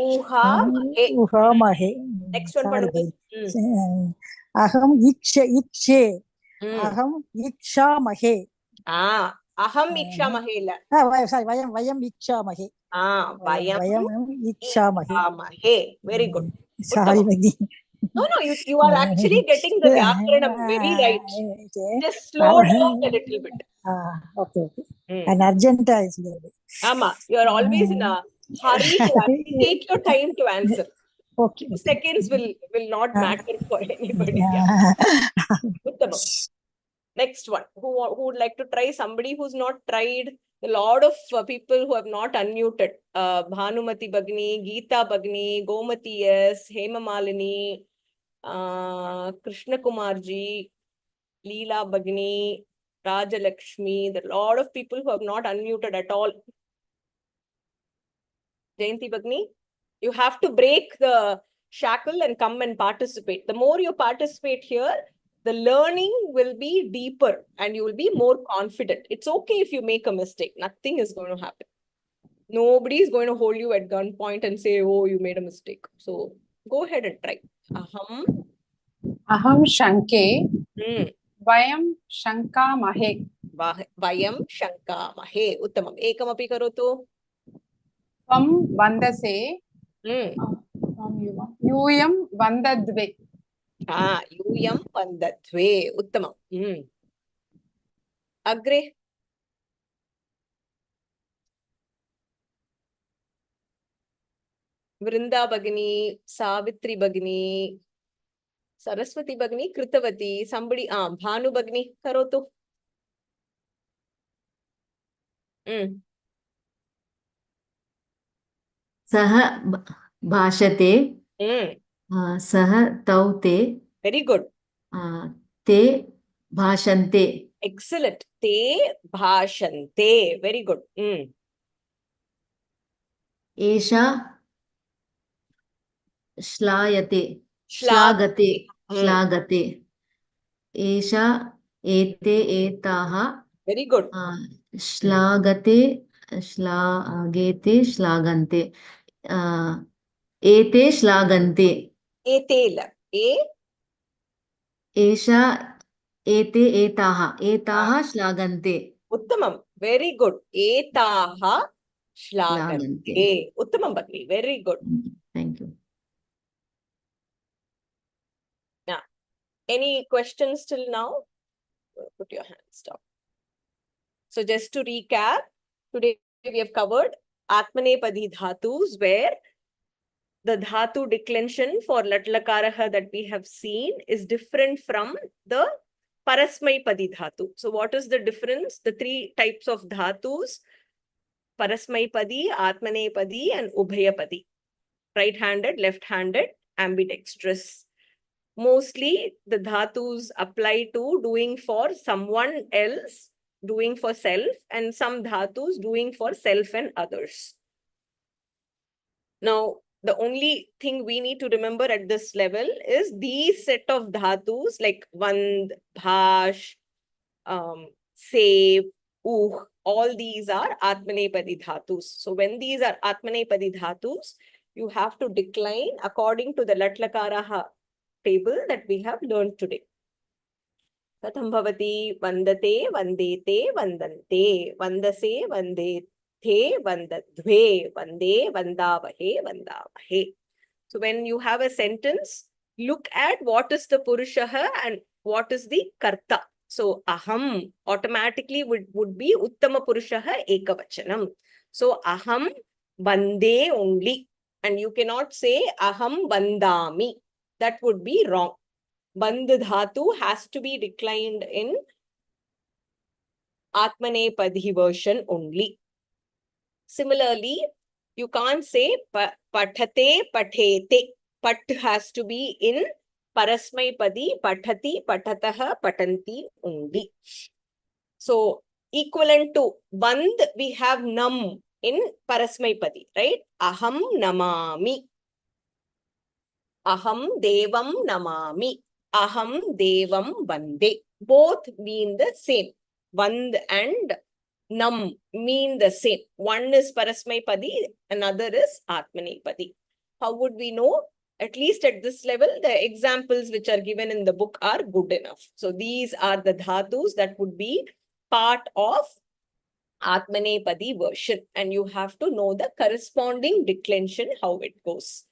Uhamahe. Next one. Aham ikshe. Aham ikshamahe. Aham ikshamahe. Vayam ikshamahe. Vayam ikshamahe. Very good. Sorry, Bhagini. No, you are actually getting the Vyakaranam very right. Just slow down a little bit. Okay. An urgent is Ama, you are always in a hurry to take your time to answer. Okay. 2 seconds will not matter for anybody. Next one. Who would like to try? Somebody who's not tried. A lot of people who have not unmuted. Bhanumati Bhagini, Geeta Bhagini, Gomati S, Hema Malini, Krishna Kumarji, Leela Bhagini, Rajalakshmi. There are a lot of people who have not unmuted at all. Jayanti Bhagini, you have to break the shackle and come and participate. The more you participate here, the learning will be deeper and you will be more confident. It's okay if you make a mistake. Nothing is going to happen. Nobody is going to hold you at gunpoint and say, oh, you made a mistake. So go ahead and try. Aham Shanke. Vayam Shankamahe. Vayam Shankamahe. Uttamam. Ekamapi karotu. Tvam Vandase. Yuyam Vandadve. Yuyam Vandadve. Uttamam. Agre. Vrinda Bhagini, Savitri Bhagini, Saraswati Bhagini, Kritavati, somebody, Bhanu Bhagini, karotu. Saha bhashate. Saha taute. Very good. Te bhashante. Excellent. Te bhashante. Very good. Esha Shlayate. Shlagate. Esha ete etaha. Very good. Shlagate श्लाघेते श्लाघन्ते एते श्लाघन्ते Etela. एषा एते एताः श्लाघन्ते Uttamam. Very good. Etaha श्लाघन्ते. shlagante. Uttamam Bhagini. Very good. Thank you. Now, any questions till now? Put your hands down. So just to recap, today we have covered Atmanepadi Dhatus, where the Dhatu declension for Latlakaraha that we have seen is different from the Parasmai Padi Dhatu. So what is the difference? The three types of Dhatus: Parasmai Padi, Atmanepadi, and Ubhayapadi. Right-handed, left-handed, ambidextrous. Mostly the Dhatus apply to doing for someone else, doing for self, and some Dhatus doing for self and others. Now, the only thing we need to remember at this level is these set of Dhatus like Vand, Bhash, Save, all these are Atmanepadi Dhatus. So when these are Atmanepadi Dhatus, you have to decline according to the Latlakaraha table that we have learned today. Katham bhavati vandate, vandete, vandante, vandase, vandete, vandadve, vande, vandavahe, vandavahe. So when you have a sentence, look at what is the Purushaha and what is the Karta. So aham automatically would be Uttama Purushaha Ekavachanam. So aham vande only. And you cannot say aham vandami. That would be wrong. Bandh dhatu has to be declined in Atmanepadi version only. Similarly, you can't say pathate, pathete. Pat has to be in Parasmai Padi, pathati, patataha, patanti only. So, equivalent to Bandh, we have nam in Parasmai Padi, right? Aham namami. Aham devam namami. Aham devam vande. Both mean the same. Vand and nam mean the same. One is Parasmai Padi, another is Atmanepadi. How would we know? At least at this level, the examples which are given in the book are good enough. So these are the dhatus that would be part of Atmanepadi version. And you have to know the corresponding declension, how it goes.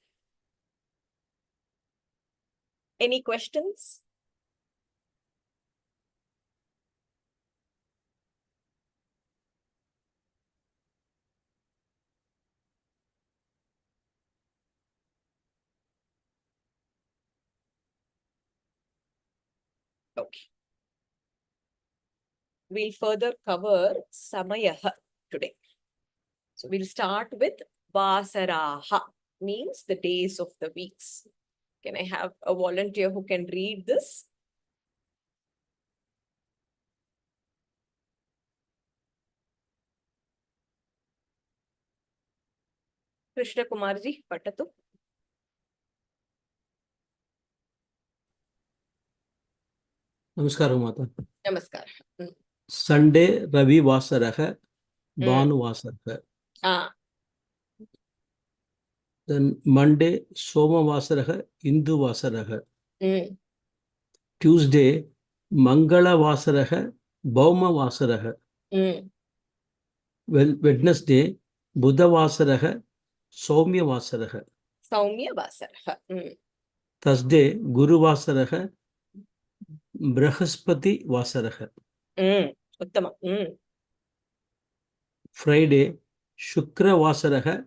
Any questions? Okay. We'll further cover Samayaha today. So we'll start with Vasaraha, means the days of the weeks. Can I have a volunteer who can read this? Krishna Kumarji, Patatu. Namaskaram, Mata. Namaskar. Sunday, Ravi Vasaraha, Bhanu Vasaraha. Then Monday, Soma Vasaraha, Indu Vasaraha. Tuesday, Mangala Vasaraha, Bauma Vasaraha. Wednesday, Buddha Vasaraha, Saumya Vasaraha. Saumya Vasaraha. Thursday, Guru Vasaraha, Brahaspati Vasaraha. Uttama. Friday, Shukra Vasaraha,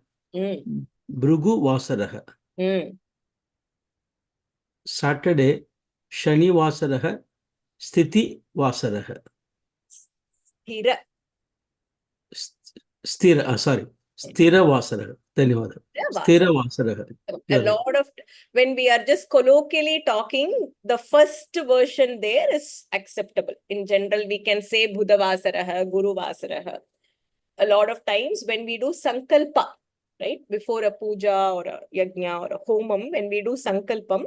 Bhrugu Vasaraha. Saturday, Shani Vasaraha, Sthiti Vasaraha. Sthira. Sthira Vasaraha. Dhanyawad. Sthira Vasaraha. A lot of, when we are just colloquially talking, the first version there is acceptable. In general, we can say Buddha Vasaraha, Guru Vasaraha. A lot of times when we do Sankalpa, right, before a puja or a yajna or a homam, when we do Sankalpam,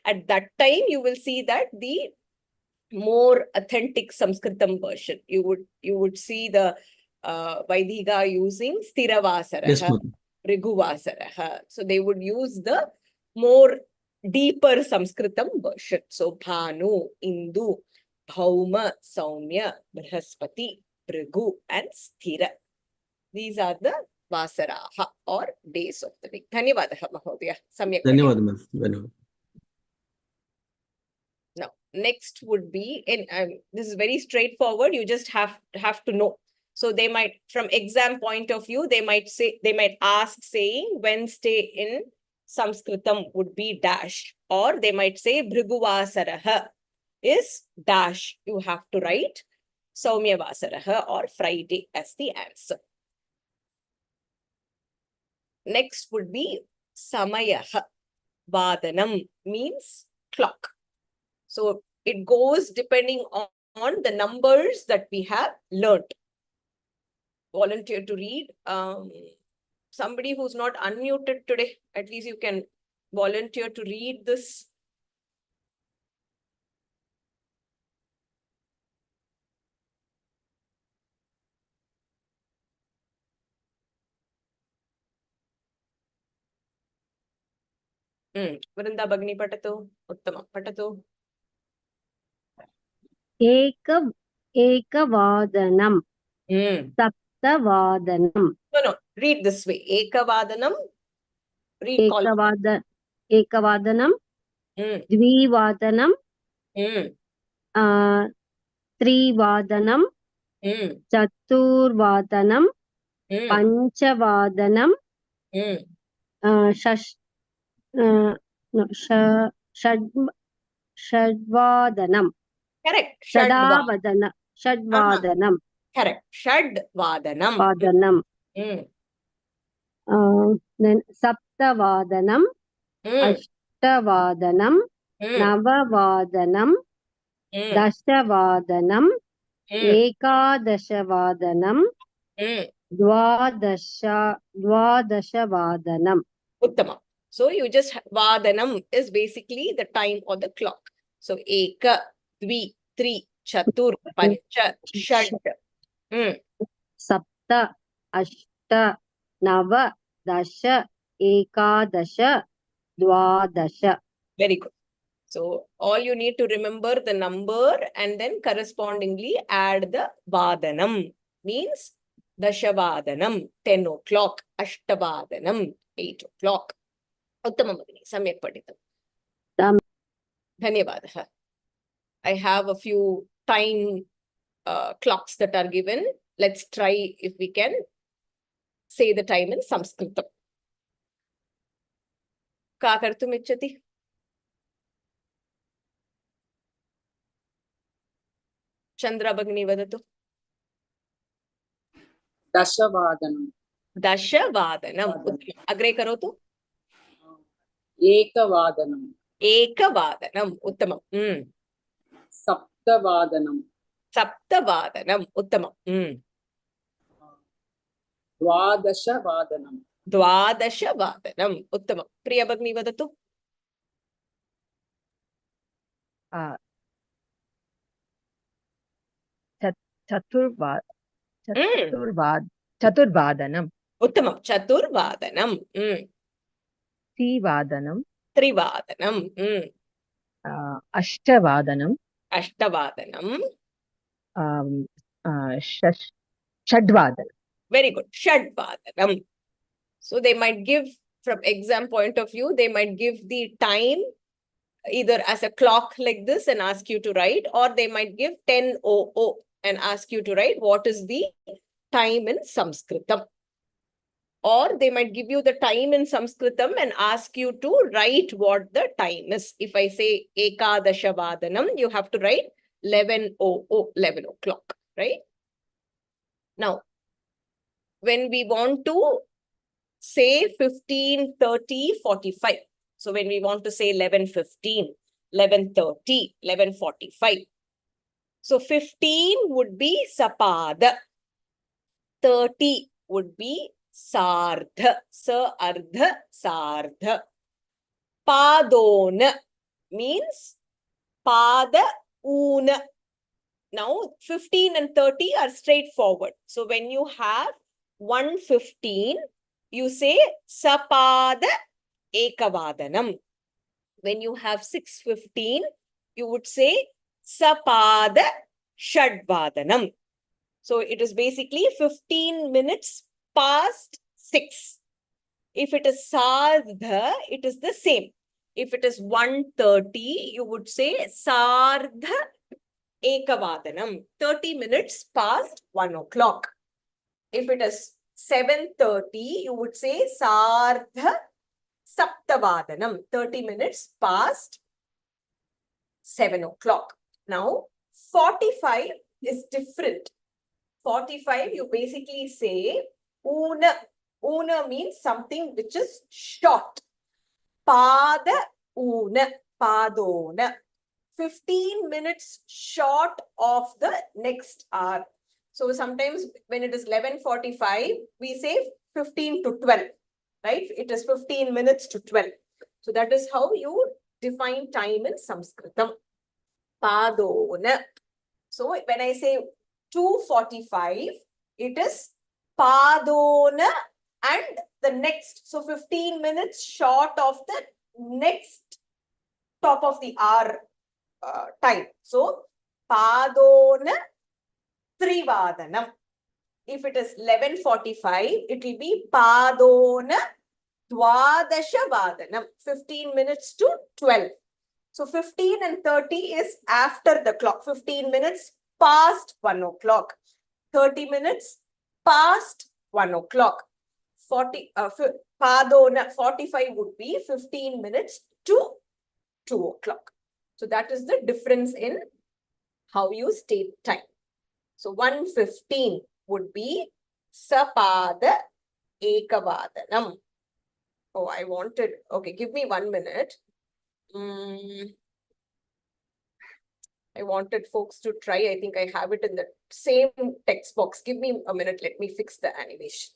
at that time you will see that the more authentic Sanskritam version, you would see the Vaidhiga are using Stiravasaraha, Yes, ma'am. Riguvasaraha. So they would use the more deeper Sanskritam version. So Bhanu, Indu, Bhauma, Saumya, Brihaspati, Bhrigu, and Sthira. These are the Vasaraha or days of the week. Dhanyavadaha, Mahodaya. Samyak Patita. Dhanyawad, ma'am. Dhanyawad. Now, next would be, this is very straightforward. You just have to know. So they might, from exam point of view, they might ask saying Wednesday in Samskritam would be dash, or they might say Bhriguvasaraha is dash. You have to write Saumya Vasaraha or Friday as the answer. Next would be Samayaha. Vadanam means clock. So it goes depending on the numbers that we have learnt. Volunteer to read. Somebody who's not unmuted today, at least you can volunteer to read this. Vrinda Bhagini Patatu, Uttama Patatu. Ekavadanam. Saptavadanam. No, read this way. Ekavadanam. Read Ekavadanam. Dvivadanam. Trivadanam. Chaturvadanam. Panchavadanam. Shadvadanam. Correct. Shadvadanam. Correct. Shadvadanam. Then Saptavadanam. Ashtavadanam. Navavadanam. Dashavadanam. Ekadashavadanam. Dvadashavadanam. Uttama. So you just, Vadanam is basically the time or the clock. So Eka, Dvi, Tri, Chatur, Pancha, Shad. Sapta, Ashta, Nava, Dasha, Ekadasha, Dvadasha. Very good. So all you need to remember the number and then correspondingly add the Vadanam. Means Dashavadanam, 10 o'clock. Ashtavadanam, 8 o'clock. Uttama Bhagini, Samyak Patitam. Dhanyavadaha. I have a few time clocks that are given. Let's try if we can say the time in Samskritam. Ka kartum ichchati? Chandra Bhagini vadatu. Dashavadanam. Dashavadanam. Agre karotu. Ekavadanam. Ekavadanam. Uttamam. Saptavadanam. Saptavadanam. Uttamam. Dvadashavadanam. Dvadashavadanam. Uttamam. Priya Bhagini vadatu. Chaturvadanam. Uttamam. Chaturvadanam. Trivadanam. Trivadanam. Ashtavadanam. Ashtavadanam. Shadvadanam. Very good. Shadvadanam. So they might give, from exam point of view, they might give the time either as a clock like this and ask you to write, or they might give 10:00 and ask you to write what is the time in Sanskritam. Or they might give you the time in Sanskritam and ask you to write what the time is. If I say Ekadashavadanam, you have to write 11:00, 11 o'clock, right? Now, when we want to say 15, 30, 45. So when we want to say 11:15, 11:30, 11:45. So 15 would be Sapada. 30 would be Sardha. Sa-ardha, Sardha. Padona means Pada Una. Now 15 and 30 are straightforward. So when you have 1:15, you say Sapada Ekavadanam. When you have 6:15, you would say Sapada Shadvadanam. So it is basically 15 minutes past 6. If it is Sardha, it is the same. If it is 1:30, you would say Sardha Ekavadanam, 30 minutes past 1 o'clock. If it is 7:30, you would say Sardha Saptavadanam, 30 minutes past 7 o'clock. Now, 45 is different. 45, you basically say Una. Una means something which is short. Pada Una, Padona. 15 minutes short of the next hour. So sometimes when it is 11:45, we say 15 to 12, right? It is 15 minutes to 12. So that is how you define time in Sanskritam. Padona. So when I say 2:45, it is Padona and the next. So 15 minutes short of the next top of the hour time. So Padona Trivadanam. If it is 11:45, it will be Padona Dwadasha Vadanam. 15 minutes to 12. So 15 and 30 is after the clock. 15 minutes past 1 o'clock. 30 minutes past 1 o'clock. Padona 45 would be 15 minutes to 2 o'clock. So that is the difference in how you state time. So 1:15 would be Sapada Ekavadanam. Oh, I wanted, okay, give me 1 minute. I wanted folks to try. I think I have it in the same text box. Give me a minute. Let me fix the animation.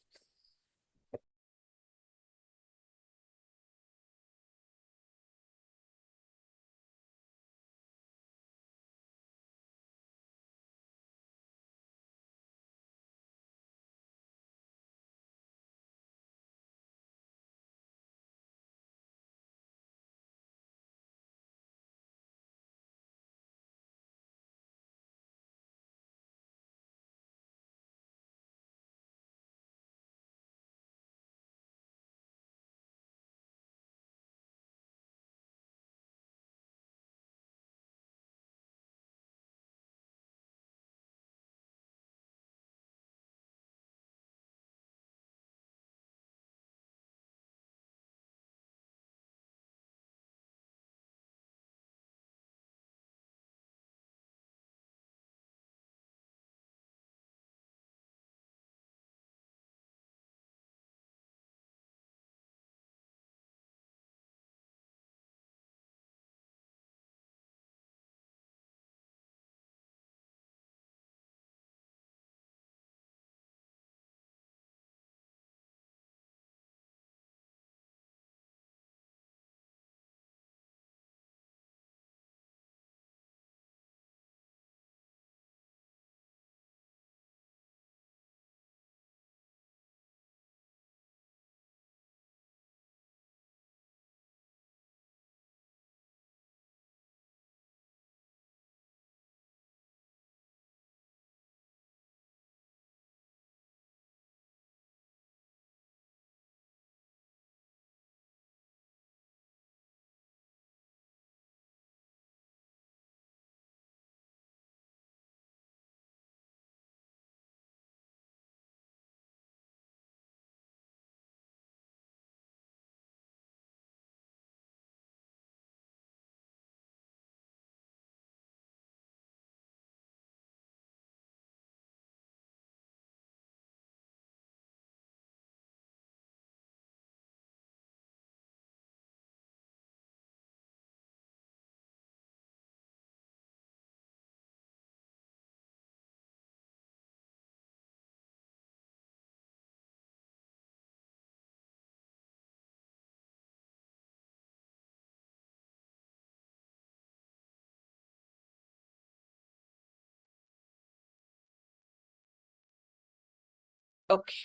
Okay.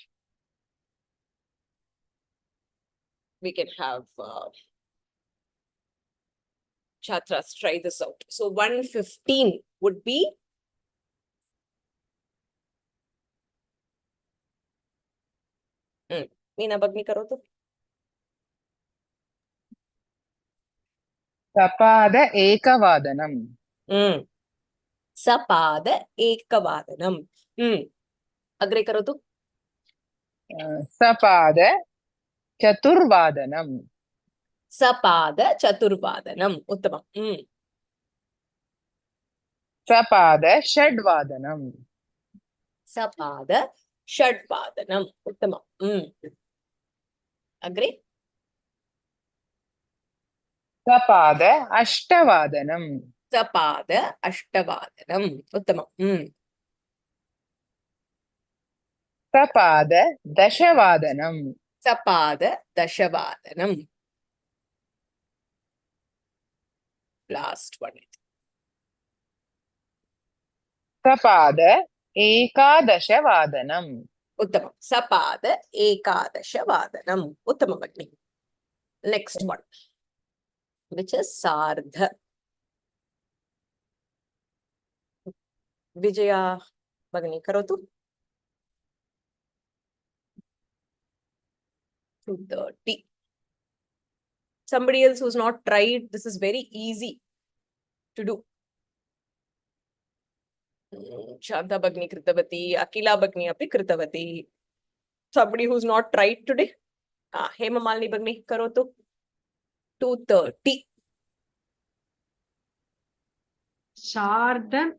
We can have Chatras try this out. So 115 would be Meena Bagni karo to. Sapada ekavadanam. Sapada ekavadanam. Agre karo to. Sapada chaturvadanam. Sapada chaturvadanam. Uttama. Sapada shadvadanam. Sapada shadvadanam. Uttama. Agre. Sapada ashtavadanam. Sapada ashtavadanam. Uttama. Sapada dashavadanam. Sapada dashavadanam. Last one. Sapada ekadashavadanam. Uttamam. Sapada ekadashavadanam. Uttamam Agni. Next one, which is Sardha. Vijaya Bagni karotu. 230. Somebody else who's not tried, this is very easy to do. Shanta Bagni Kritavati, Akila Bagni api Kritavati. Somebody who's not tried today. Hema Malini Bagni karotu. 230. Shardha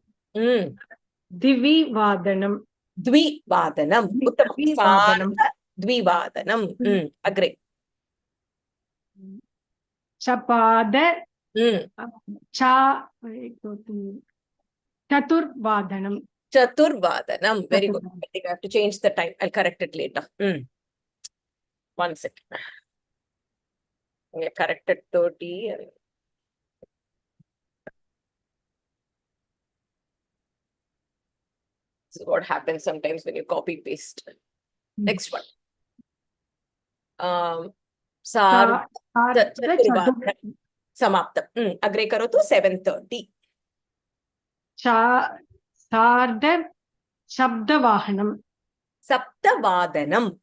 Divi Vadanam. Dvi Vadanam. Uttamam. Sardha Dvi Vadanam. Agre. Chapada Chaturvadanam. Chaturvadanam. Very good. I think I have to change the time. I'll correct it later. 1 second. I corrected 30. This is what happens sometimes when you copy paste. Next one. Sardha Chaturvadanam. Samaptam. Agre karotu 7:30. Sardha Shabdavahanam. Saptavadanam.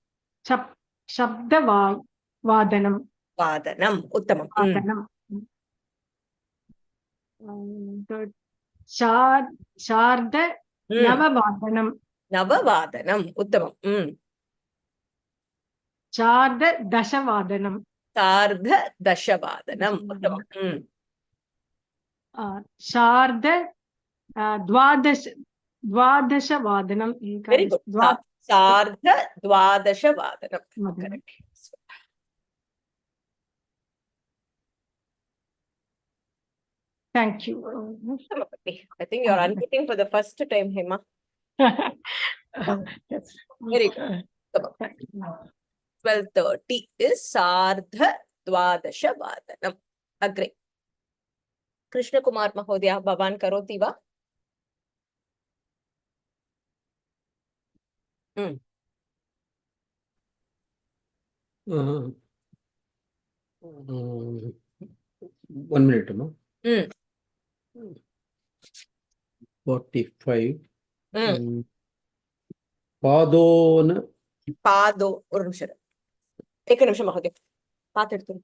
Shabdavadanam. Vadanam. Uttamam. Vadanam. Sardha Navavadanam. Navavadanam. Uttamam. Sardha Dashavadanam. Sardha Dashavadanam. Uttamam. Sardha Dvadashavadanam. Very good. Sardha Dvadashavadanam. Correct. Thank you. I think you're unmuting for the first time, Hema. Very good. 12:30 is Sardha Dvadashavadanam. Agre. Krishna Kumar Mahodaya, Bhavan karoti va? One minute, no? 45. Padona. Pado. Or nimsham. Ek nimsham Mahodaya. Path eduthu.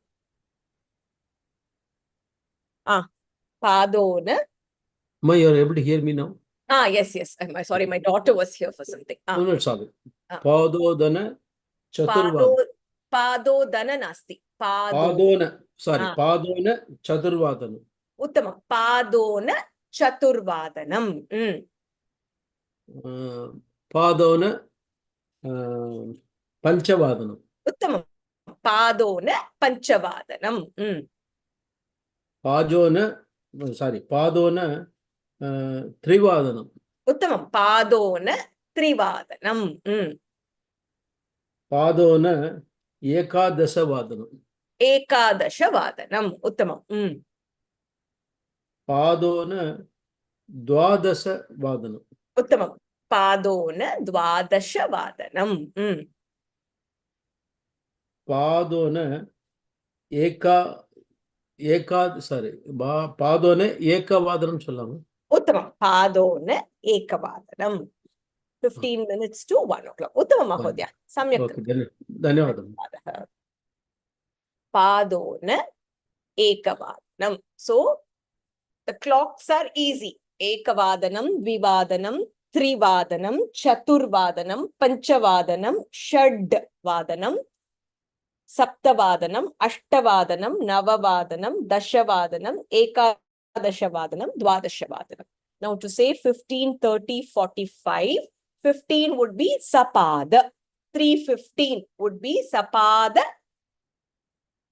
Padona. Ma, you're able to hear me now? Yes. I'm sorry, my daughter was here for something. No, it's all good. Padodana Chaturvadana. Padodana nasti. Padona. Sorry. Padona Chaturvadana. Uttama. Padona Chaturvadanam. Padona Panchavadanam. Uttama. Padona Panchavadanam. Padona Trivadanam. Uttamam. Padona Trivadanam. Padona Ekadasavadanam. Ekadashavadanam. Uttamam. Padona Dwadasavadanam. Uttamam. Padona Dvadasha Vadanam. Padona Padone Ekavadanam Sollama. Uttama. Padona Ekavadanam. 15 minutes to 1 o'clock. Uttama Mahodaya. Samyak. Okay, Dhanyavadam. Padona Ekavadanam. So, the clocks are easy. Ekavadanam, Dvivadanam, Trivadanam, Chaturvadanam, Panchavadanam, Shadvadanam, Saptavadanam, Ashtavadanam, Navavadanam, Dashavadanam, Ekadashavadanam, Dvadashavadanam. Now to say 15, 30, 45, 15 would be Sapada. 3:15 would be Sapada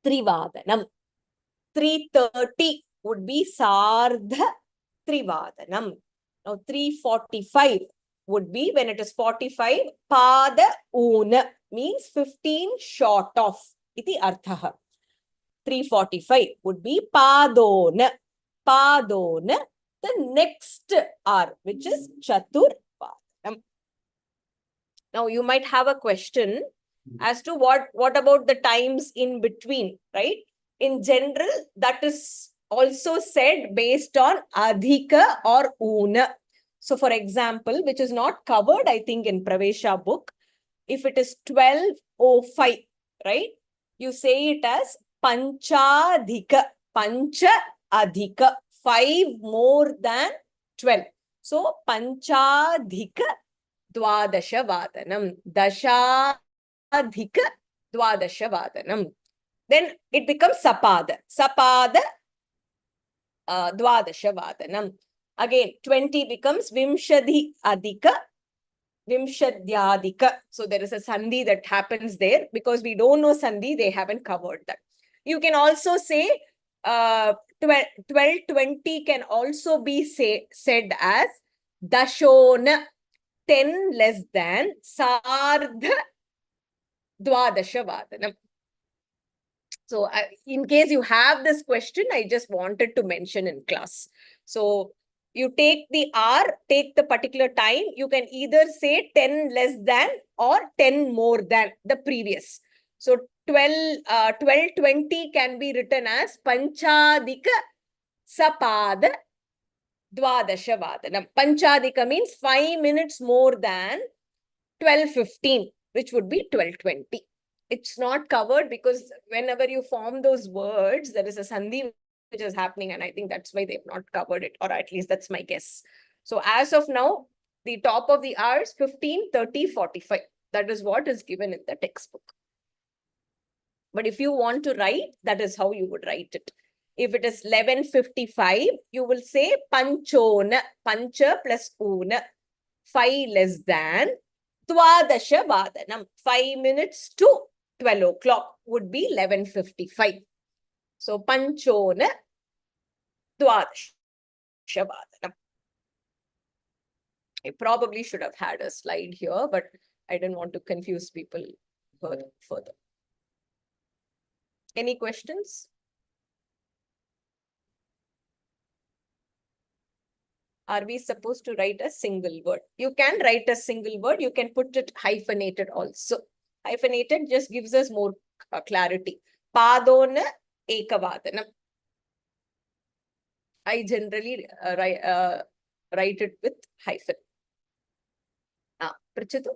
Trivadanam. 3:30 would be Sardha Trivadanam. Now 3:45 would be, when it is 45, Pada Una, means 15 short of. Iti arthaha. 3:45 would be Padona. Padona, the next hour, which is Chaturvadanam. Now you might have a question as to what about the times in between, right? In general, that is also said based on Adhika or Una. So for example, which is not covered, I think, in Pravesha book, if it is 12:05, right? You say it as Panchadhika. Pancha Adhika. 5 more than 12. So Panchadhika Dvadasha Vadanam. Dasha Adhika Dvadasha Vadanam. Then it becomes Sapada. Sapada Dvadasha Vadanam. Again, 20 becomes Vimshadhi Adhika Vimshadhyadhika. So there is a Sandhi that happens there. Because we don't know Sandhi, they haven't covered that. You can also say 12:20 can also be said as Dashona, 10 less than Sardha Dvadasha Vadanam. So in case you have this question, I just wanted to mention in class. So you take the hour, take the particular time, you can either say 10 less than or 10 more than the previous. So 12:20 can be written as Panchadika Sapada Dvadasha Vadanam. Panchadika means 5 minutes more than 12:15, which would be 12:20. It's not covered because whenever you form those words, there is a Sandhi which is happening, and I think that's why they've not covered it, or at least that's my guess. So as of now, the top of the hours, 15, 30, 45. That is what is given in the textbook. But if you want to write, that is how you would write it. If it is 11:55, you will say Panchona, Pancha plus Una, 5 less than Dvadasha Vadanam. 5 minutes to 12 o'clock would be 11:55. So Panchona Dvadasha Vadanam. I probably should have had a slide here, but I didn't want to confuse people further. Any questions? Are we supposed to write a single word? You can write a single word. You can put it hyphenated also. Hyphenated just gives us more clarity. Padona Ekavadanam. I generally write it with hyphen. Prichatu?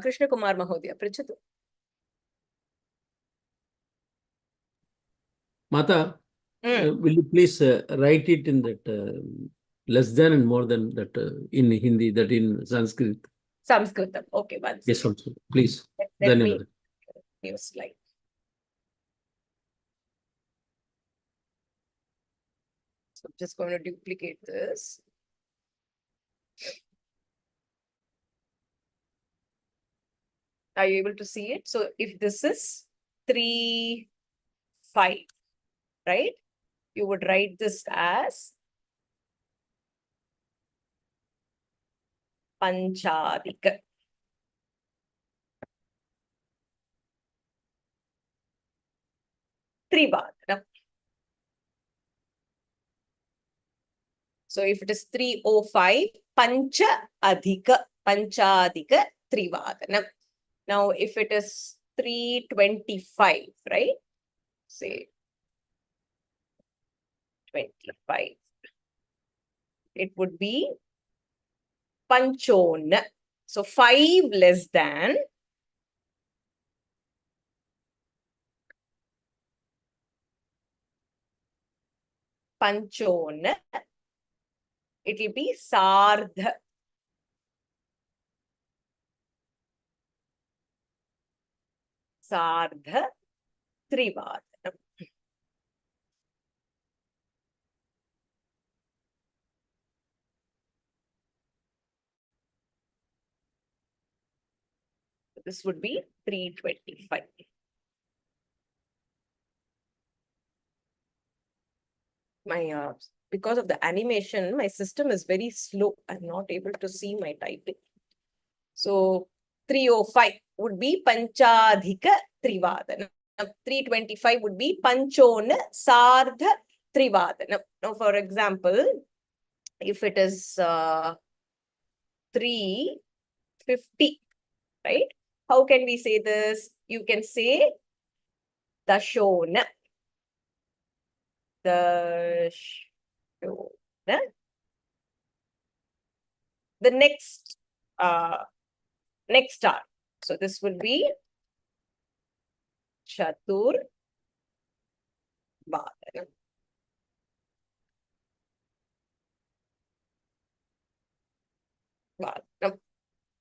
Krishna Kumar Mahodaya. Prichatu? Mata, will you please write it in that less than and more than that in Hindi, that in Sanskrit? Samskrita. Okay, one yes, also. Please. Let me give a slide. So I'm just going to duplicate this. Are you able to see it? So if this is 3, 5, right? You would write this as Panchadika. Trivadanam. So if it is 3:05, panchadika trivadanam. Now if it is 3:25, right? Say 25. It would be panchona. So 5 less than panchona. It will be sardha. Sardha trivadanam. This would be 3:25. My because of the animation, my system is very slow. I'm not able to see my typing. So 3:05 would be panchadika trivadanam. 3:25 would be panchona sardha trivadanam. Now, for example, if it is 3:50, right? How can we say this? You can say dashona. The next star. So this will be Chatur Vadanam.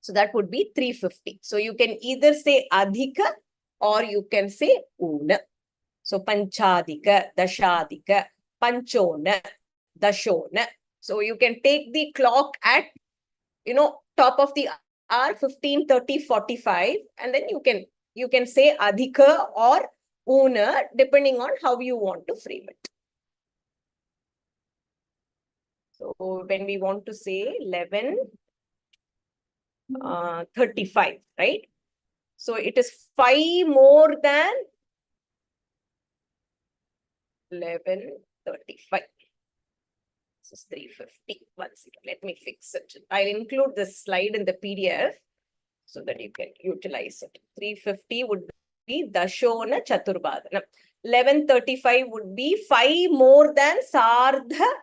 So that would be 3:50. So you can either say adhika or you can say una. So panchadika, dashadika, panchona, dashona. So you can take the clock at, top of the hour, 15, 30, 45, and then you can say adhika or una, depending on how you want to frame it. So when we want to say 11:35, right? So it is 5 more than 11:35. This is 3:50. One second, let me fix it. I'll include this slide in the PDF so that you can utilize it. 3:50 would be Dashona Chaturvadanam. 11:35 would be 5 more than Sardha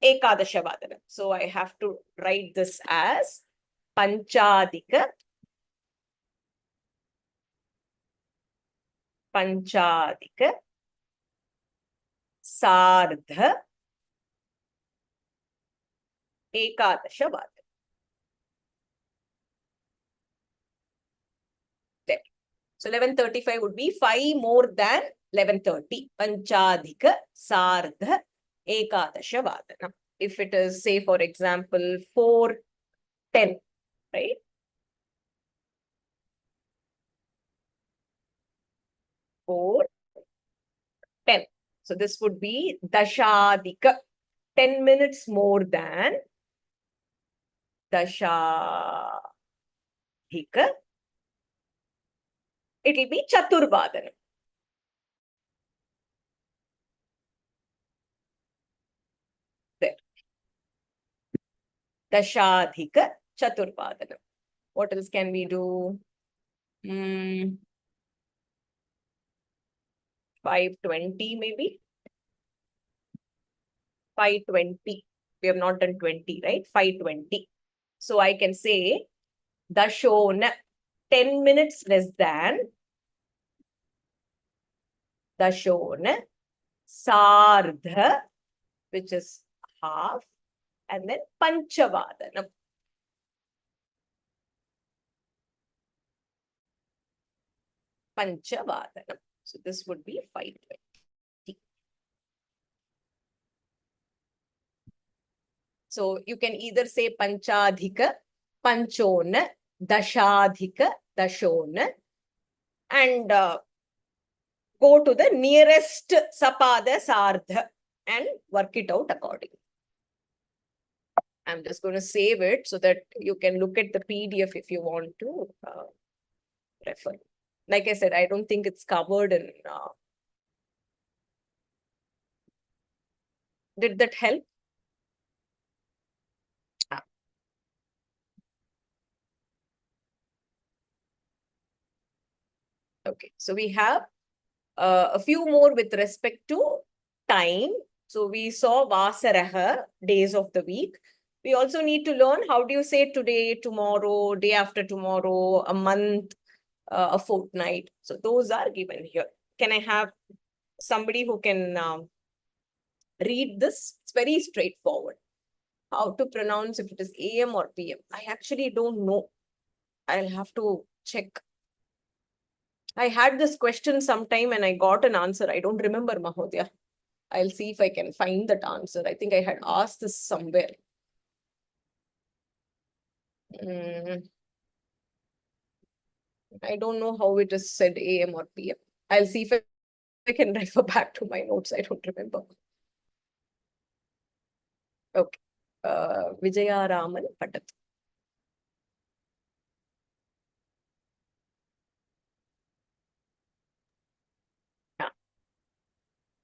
Ekadasha. So I have to write this as Panchadika Sardha Ekadasha. There. So 11:35 would be 5 more than 11:30. Panchadika Sardha Ekadasha Vadanam. If it is, say, for example, 4:10, right? Four 10. So this would be Dashadika, 10 minutes more than Dashadika. It will be Chaturvadanam. There. Dashadika Chaturvadanam. What else can we do? 5:20 maybe. 5:20. We have not done 20, right? 5:20. So I can say Dashona, 10 minutes less than Dashona Sardha, which is half, and then Panchavadanam. Panchavadanam. So this would be 5:20. So you can either say Panchadhika, Panchona, Dashadhika, Dashona, and go to the nearest Sapada Sardha and work it out accordingly. I'm just going to save it so that you can look at the PDF if you want to refer. Like I said, I don't think it's covered in... Did that help? Okay, so we have a few more with respect to time. So we saw Vasaraha, days of the week. We also need to learn how do you say today, tomorrow, day after tomorrow, a month, a fortnight. So those are given here. Can I have somebody who can read this? It's very straightforward. How to pronounce if it is AM or PM. I actually don't know. I'll have to check. I had this question sometime and I got an answer. I don't remember, Mahodaya. I'll see if I can find that answer. I think I had asked this somewhere. I don't know how it is said AM or PM. I'll see if I can refer back to my notes. I don't remember. Okay. Vijaya Raman Patat.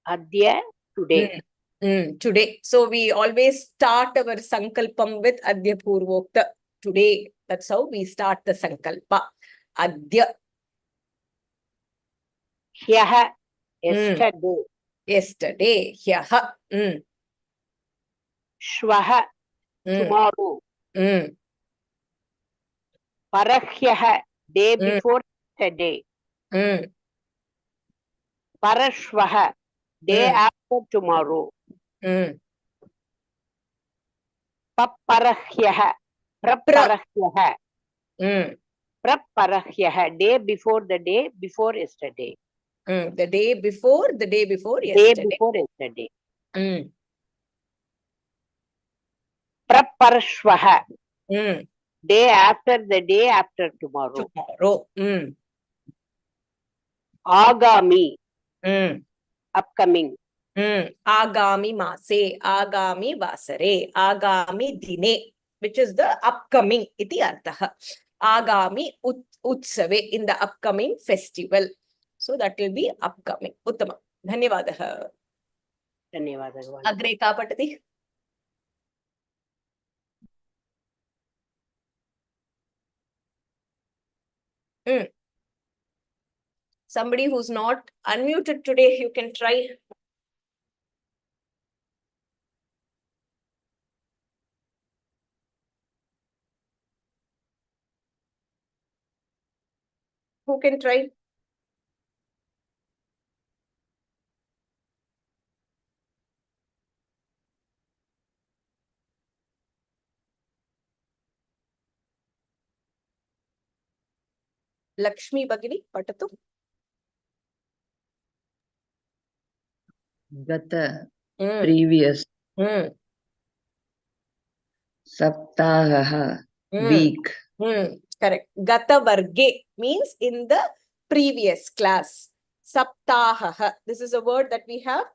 Adya, today. Today. So we always start our Sankalpam with Adya Purvokta. Today. That's how we start the Sankalpa. Adya. Hyaha, yesterday. Yesterday. Hyaha. Shvaha, tomorrow. Parahyaha, day before yesterday. Parashvaha, day after tomorrow. Paparahyaha, praparahyaha. Praparahyaha, day before the day before yesterday. The day before yesterday. Day before yesterday. Praparashvaha, day after the day after tomorrow. Agami, upcoming. Agami Mase, Agami Vasare, Agami Dine, which is the upcoming, iti arthaha. Agami Utsave, in the upcoming festival. So that will be upcoming. Uttama. Dhanyavadaha. Dhanyavadaha. Agre ka patati? Somebody who's not unmuted today, you can try. Who can try? Lakshmi Bagini, patatu. Gata, previous. Saptaha, week. Correct. Gata Varge means in the previous class. Saptaha. This is a word that we have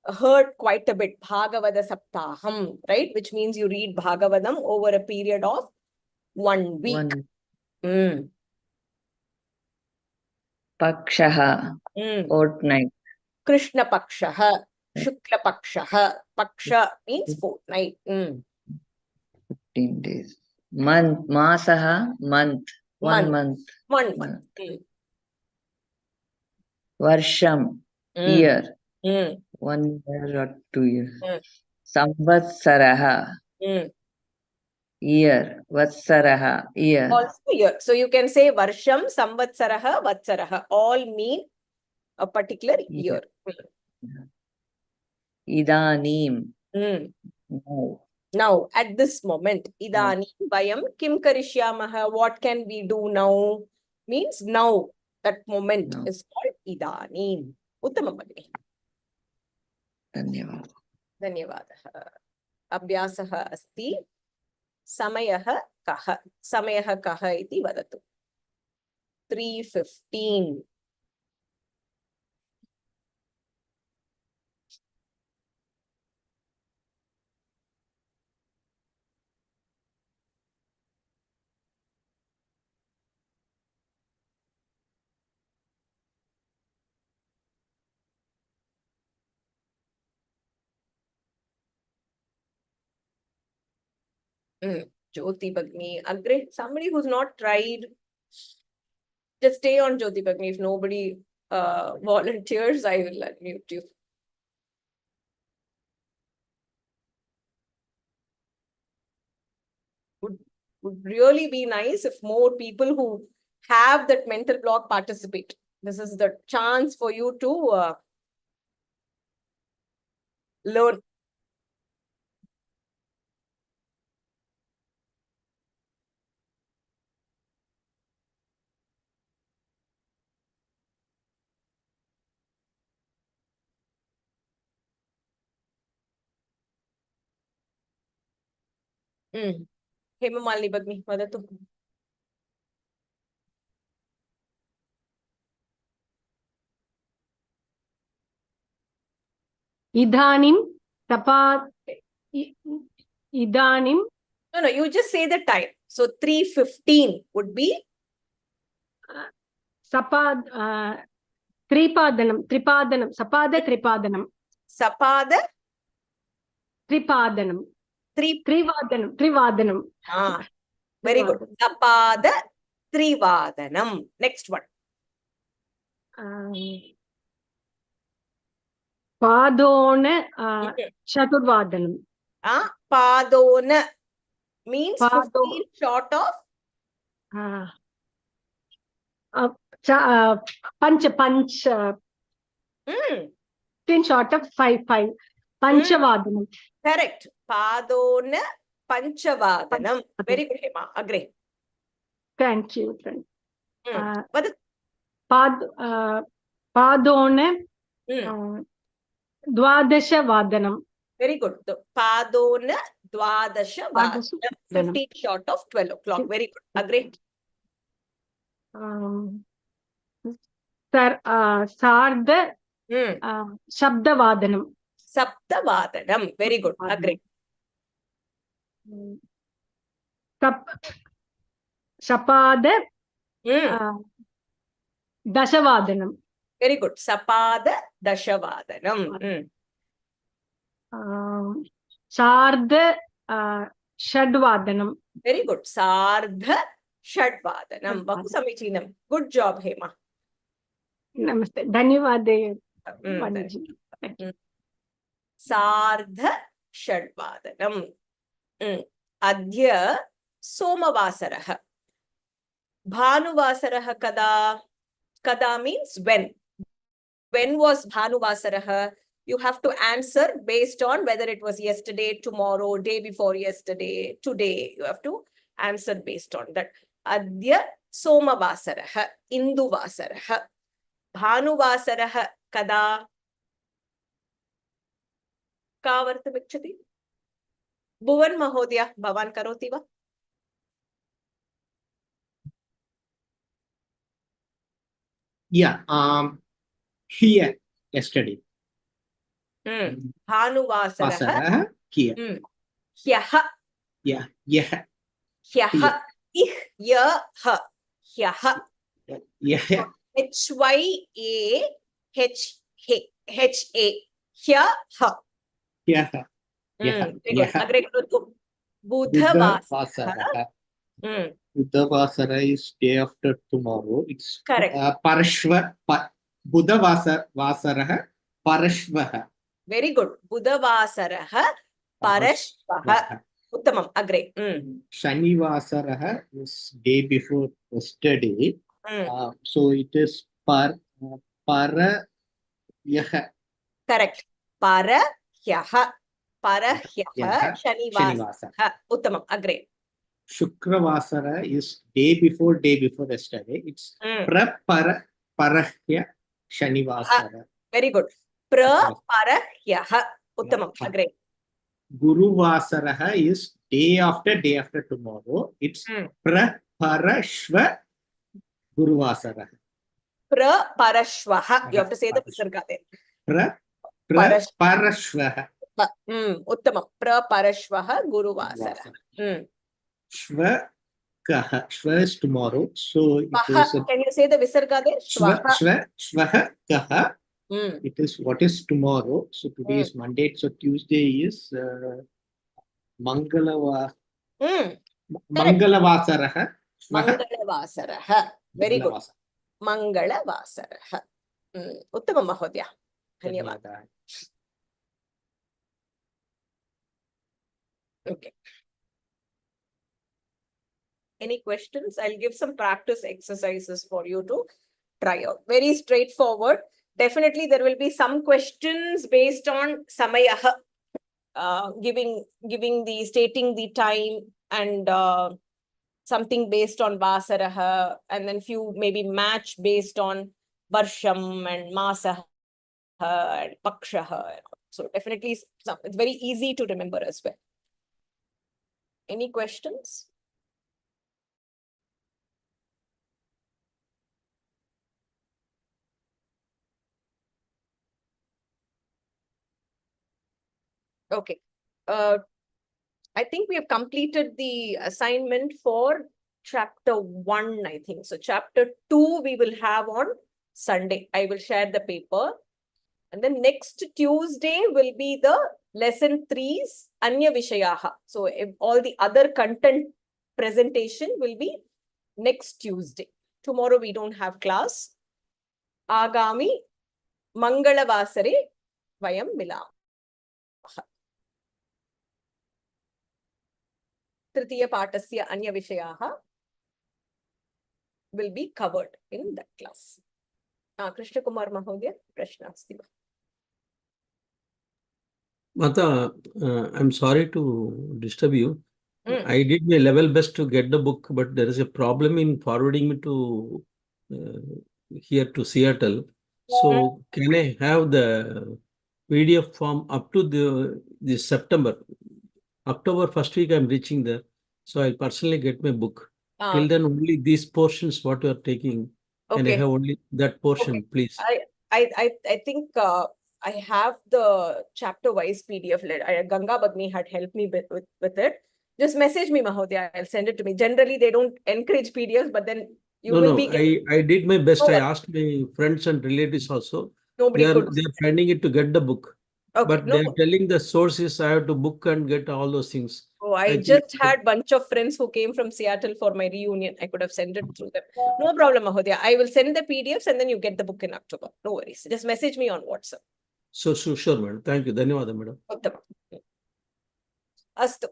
heard quite a bit. Bhagavada Saptaham, right? Which means you read Bhagavadam over a period of 1 week. Pakshaha, fortnight. Krishna Pakshaha, Shukla Pakshaha. Paksha means fortnight. 15 days. Month, Masaha, month. 1 month. 1 month. Varsham, year. 1 year or 2 years. Samvatsaraha, year. Vatsaraha, year. Also year. So you can say Varsham, Samvatsaraha, Vatsaraha. All mean a particular year. Idanim. Now, at this moment, Idanim Vayam Kim Karishyamaha. What can we do now? Means now. That moment is called Idanim. Uttama Bhagini. Dhanyavad. Dhanyavadaha. Abhyasaha asti. Samayaha kaha. Samayaha kaha iti vadatu. 3:15. Jyoti Bhagini. Agre, somebody who's not tried. Just stay on, Jyoti Bhagini. If nobody volunteers, I will unmute you. Would really be nice if more people who have that mental block participate. This is the chance for you to learn. Hemamalini Bhagini, vadatu. Idanim Idanim. No, you just say the time. So 3:15 would be Tripadanam. Sapada Tripadanam. Sapada Tripadanam. Trivadanam. Ah, very good. Sapada Trivadanam. Next one. Padona Chaturvadanam. Padona means 15 short of Panch 15 short of 5 Panchavadhanam. Correct. Padona Panchavadhanam. Very good, Hema. Agree. Thank you. Padona Dwadashavadhanam. Very good. Padona Dwadashavadhanam. 15 short of 12 o'clock. Very good. Agree. Sardha Shabdavadhanam. Saptavadhanam. Very good. Agree. Sapada Dashavadhanam. Very good. Sapada Dashavadhanam. Sardha Shadvadhanam. Very good. Sardha Shadvadhanam. Bahu samichinam. Good job, Hema. Namaste. Dhanyavade. Sardha Shadvadhanam. Adya Somavasaraha. Bhanuvasaraha kada. Kada means when. When was Bhanuvasaraha? You have to answer based on whether it was yesterday, tomorrow, day before yesterday, today. You have to answer based on that. Adya Somavasaraha. Induvasaraha. Bhanuvasaraha kada. Ka vartamikshati? Bhuvan Mahodaya, Bhavan karoti va? Yeah, here, yesterday. Bhanuvasaraha. Here. Hyaha. Yeah, yeah. Hyaha. Ihyaha. Hyaha. Yeah. H-Y-A-H-A. Hyaha. Yeah. Agree. Budhavasaraha. Budhavasara is day after tomorrow. It's correct. Parashva. Budhavasaraha. Parashvaha. Very good. Budhavasaraha. Parashvaha. Uttamam. Agree. Shanivasaraha is day before yesterday. So it is Parahyaha. Correct. Parahyaha. Parahyaha. Shanivasaraha. Uttamam. Agree. Shukravasara is day before yesterday. It's Parahya Shanivasara. Very good. Parahyaha. Uttamam. Agree. Guruvasaraha is day after tomorrow. It's Parashva Guruvasara. Parashvaha. You have to say the visarga there. Parashvaha. Uttamam. Parashvaha Guruvasara. Shvakaha. Shva is tomorrow. So it is can you say the visarga there? Shvakaha. It is what is tomorrow. So today is Monday. So Tuesday is Mangalavasaraha. Mangalavasaraha. Very good. Mangalavasarah. Uttamam Mahodaya. Dhanyawad. Okay. Any questions? I'll give some practice exercises for you to try out. Very straightforward. Definitely there will be some questions based on Samayaha, stating the time, and something based on Vasaraha, and then few maybe match based on Varsham and Masaha and Pakshaha. So definitely it's very easy to remember as well. Any questions? Okay. I think we have completed the assignment for chapter 1, I think. So chapter 2 we will have on Sunday. I will share the paper. And then next Tuesday will be the lesson 3's Anya Vishayaha. So all the other content presentation will be next Tuesday. Tomorrow we don't have class. Agami Mangalavasare Vayam Milam. Tritiya Patasya Anya Vishayaha will be covered in that class. Krishna Kumar Mahodaya, Prashna Asti. Mata, I'm sorry to disturb you. I did my level best to get the book, but there is a problem in forwarding me to here to Seattle. So can I have the PDF form up to this September? October first week I'm reaching there. So I'll personally get my book. Till then only these portions what you are taking. And I have only that portion, please. I think I have the chapter wise PDF. Ganga Bagni had helped me with it. Just message me, Mahodaya. I'll send it to me. Generally, they don't encourage PDFs, but then you will be getting... I did my best. I asked my friends and relatives also. Nobody they're could. finding it to get the book. Okay, but they're telling the sources I have to book and get all those things. Oh, I just had bunch of friends who came from Seattle for my reunion. I could have sent it through them. No problem, Mahodaya. I will send the PDFs and then you get the book in October. No worries. Just message me on WhatsApp. So sure, madam. Thank you. Dhanyawad, madam. Astu.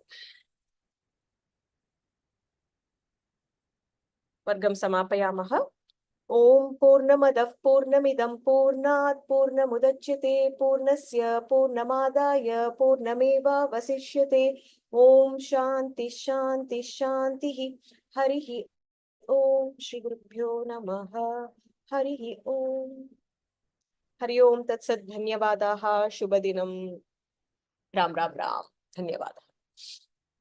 Vargam samapayamaha. Om Purnamadah Purnamidam Purnat Purnamudachyate Purnasya Purnamadaya Purnameva Vasishyate. Om Shanti Shanti Shanti Harihi Om Shri Gurubhyo Namaha Harihi Om. Hari Om Tat Sat Dhanyavadaha Shubhadinam. Ram Ram Ram. Dhanyavadaha.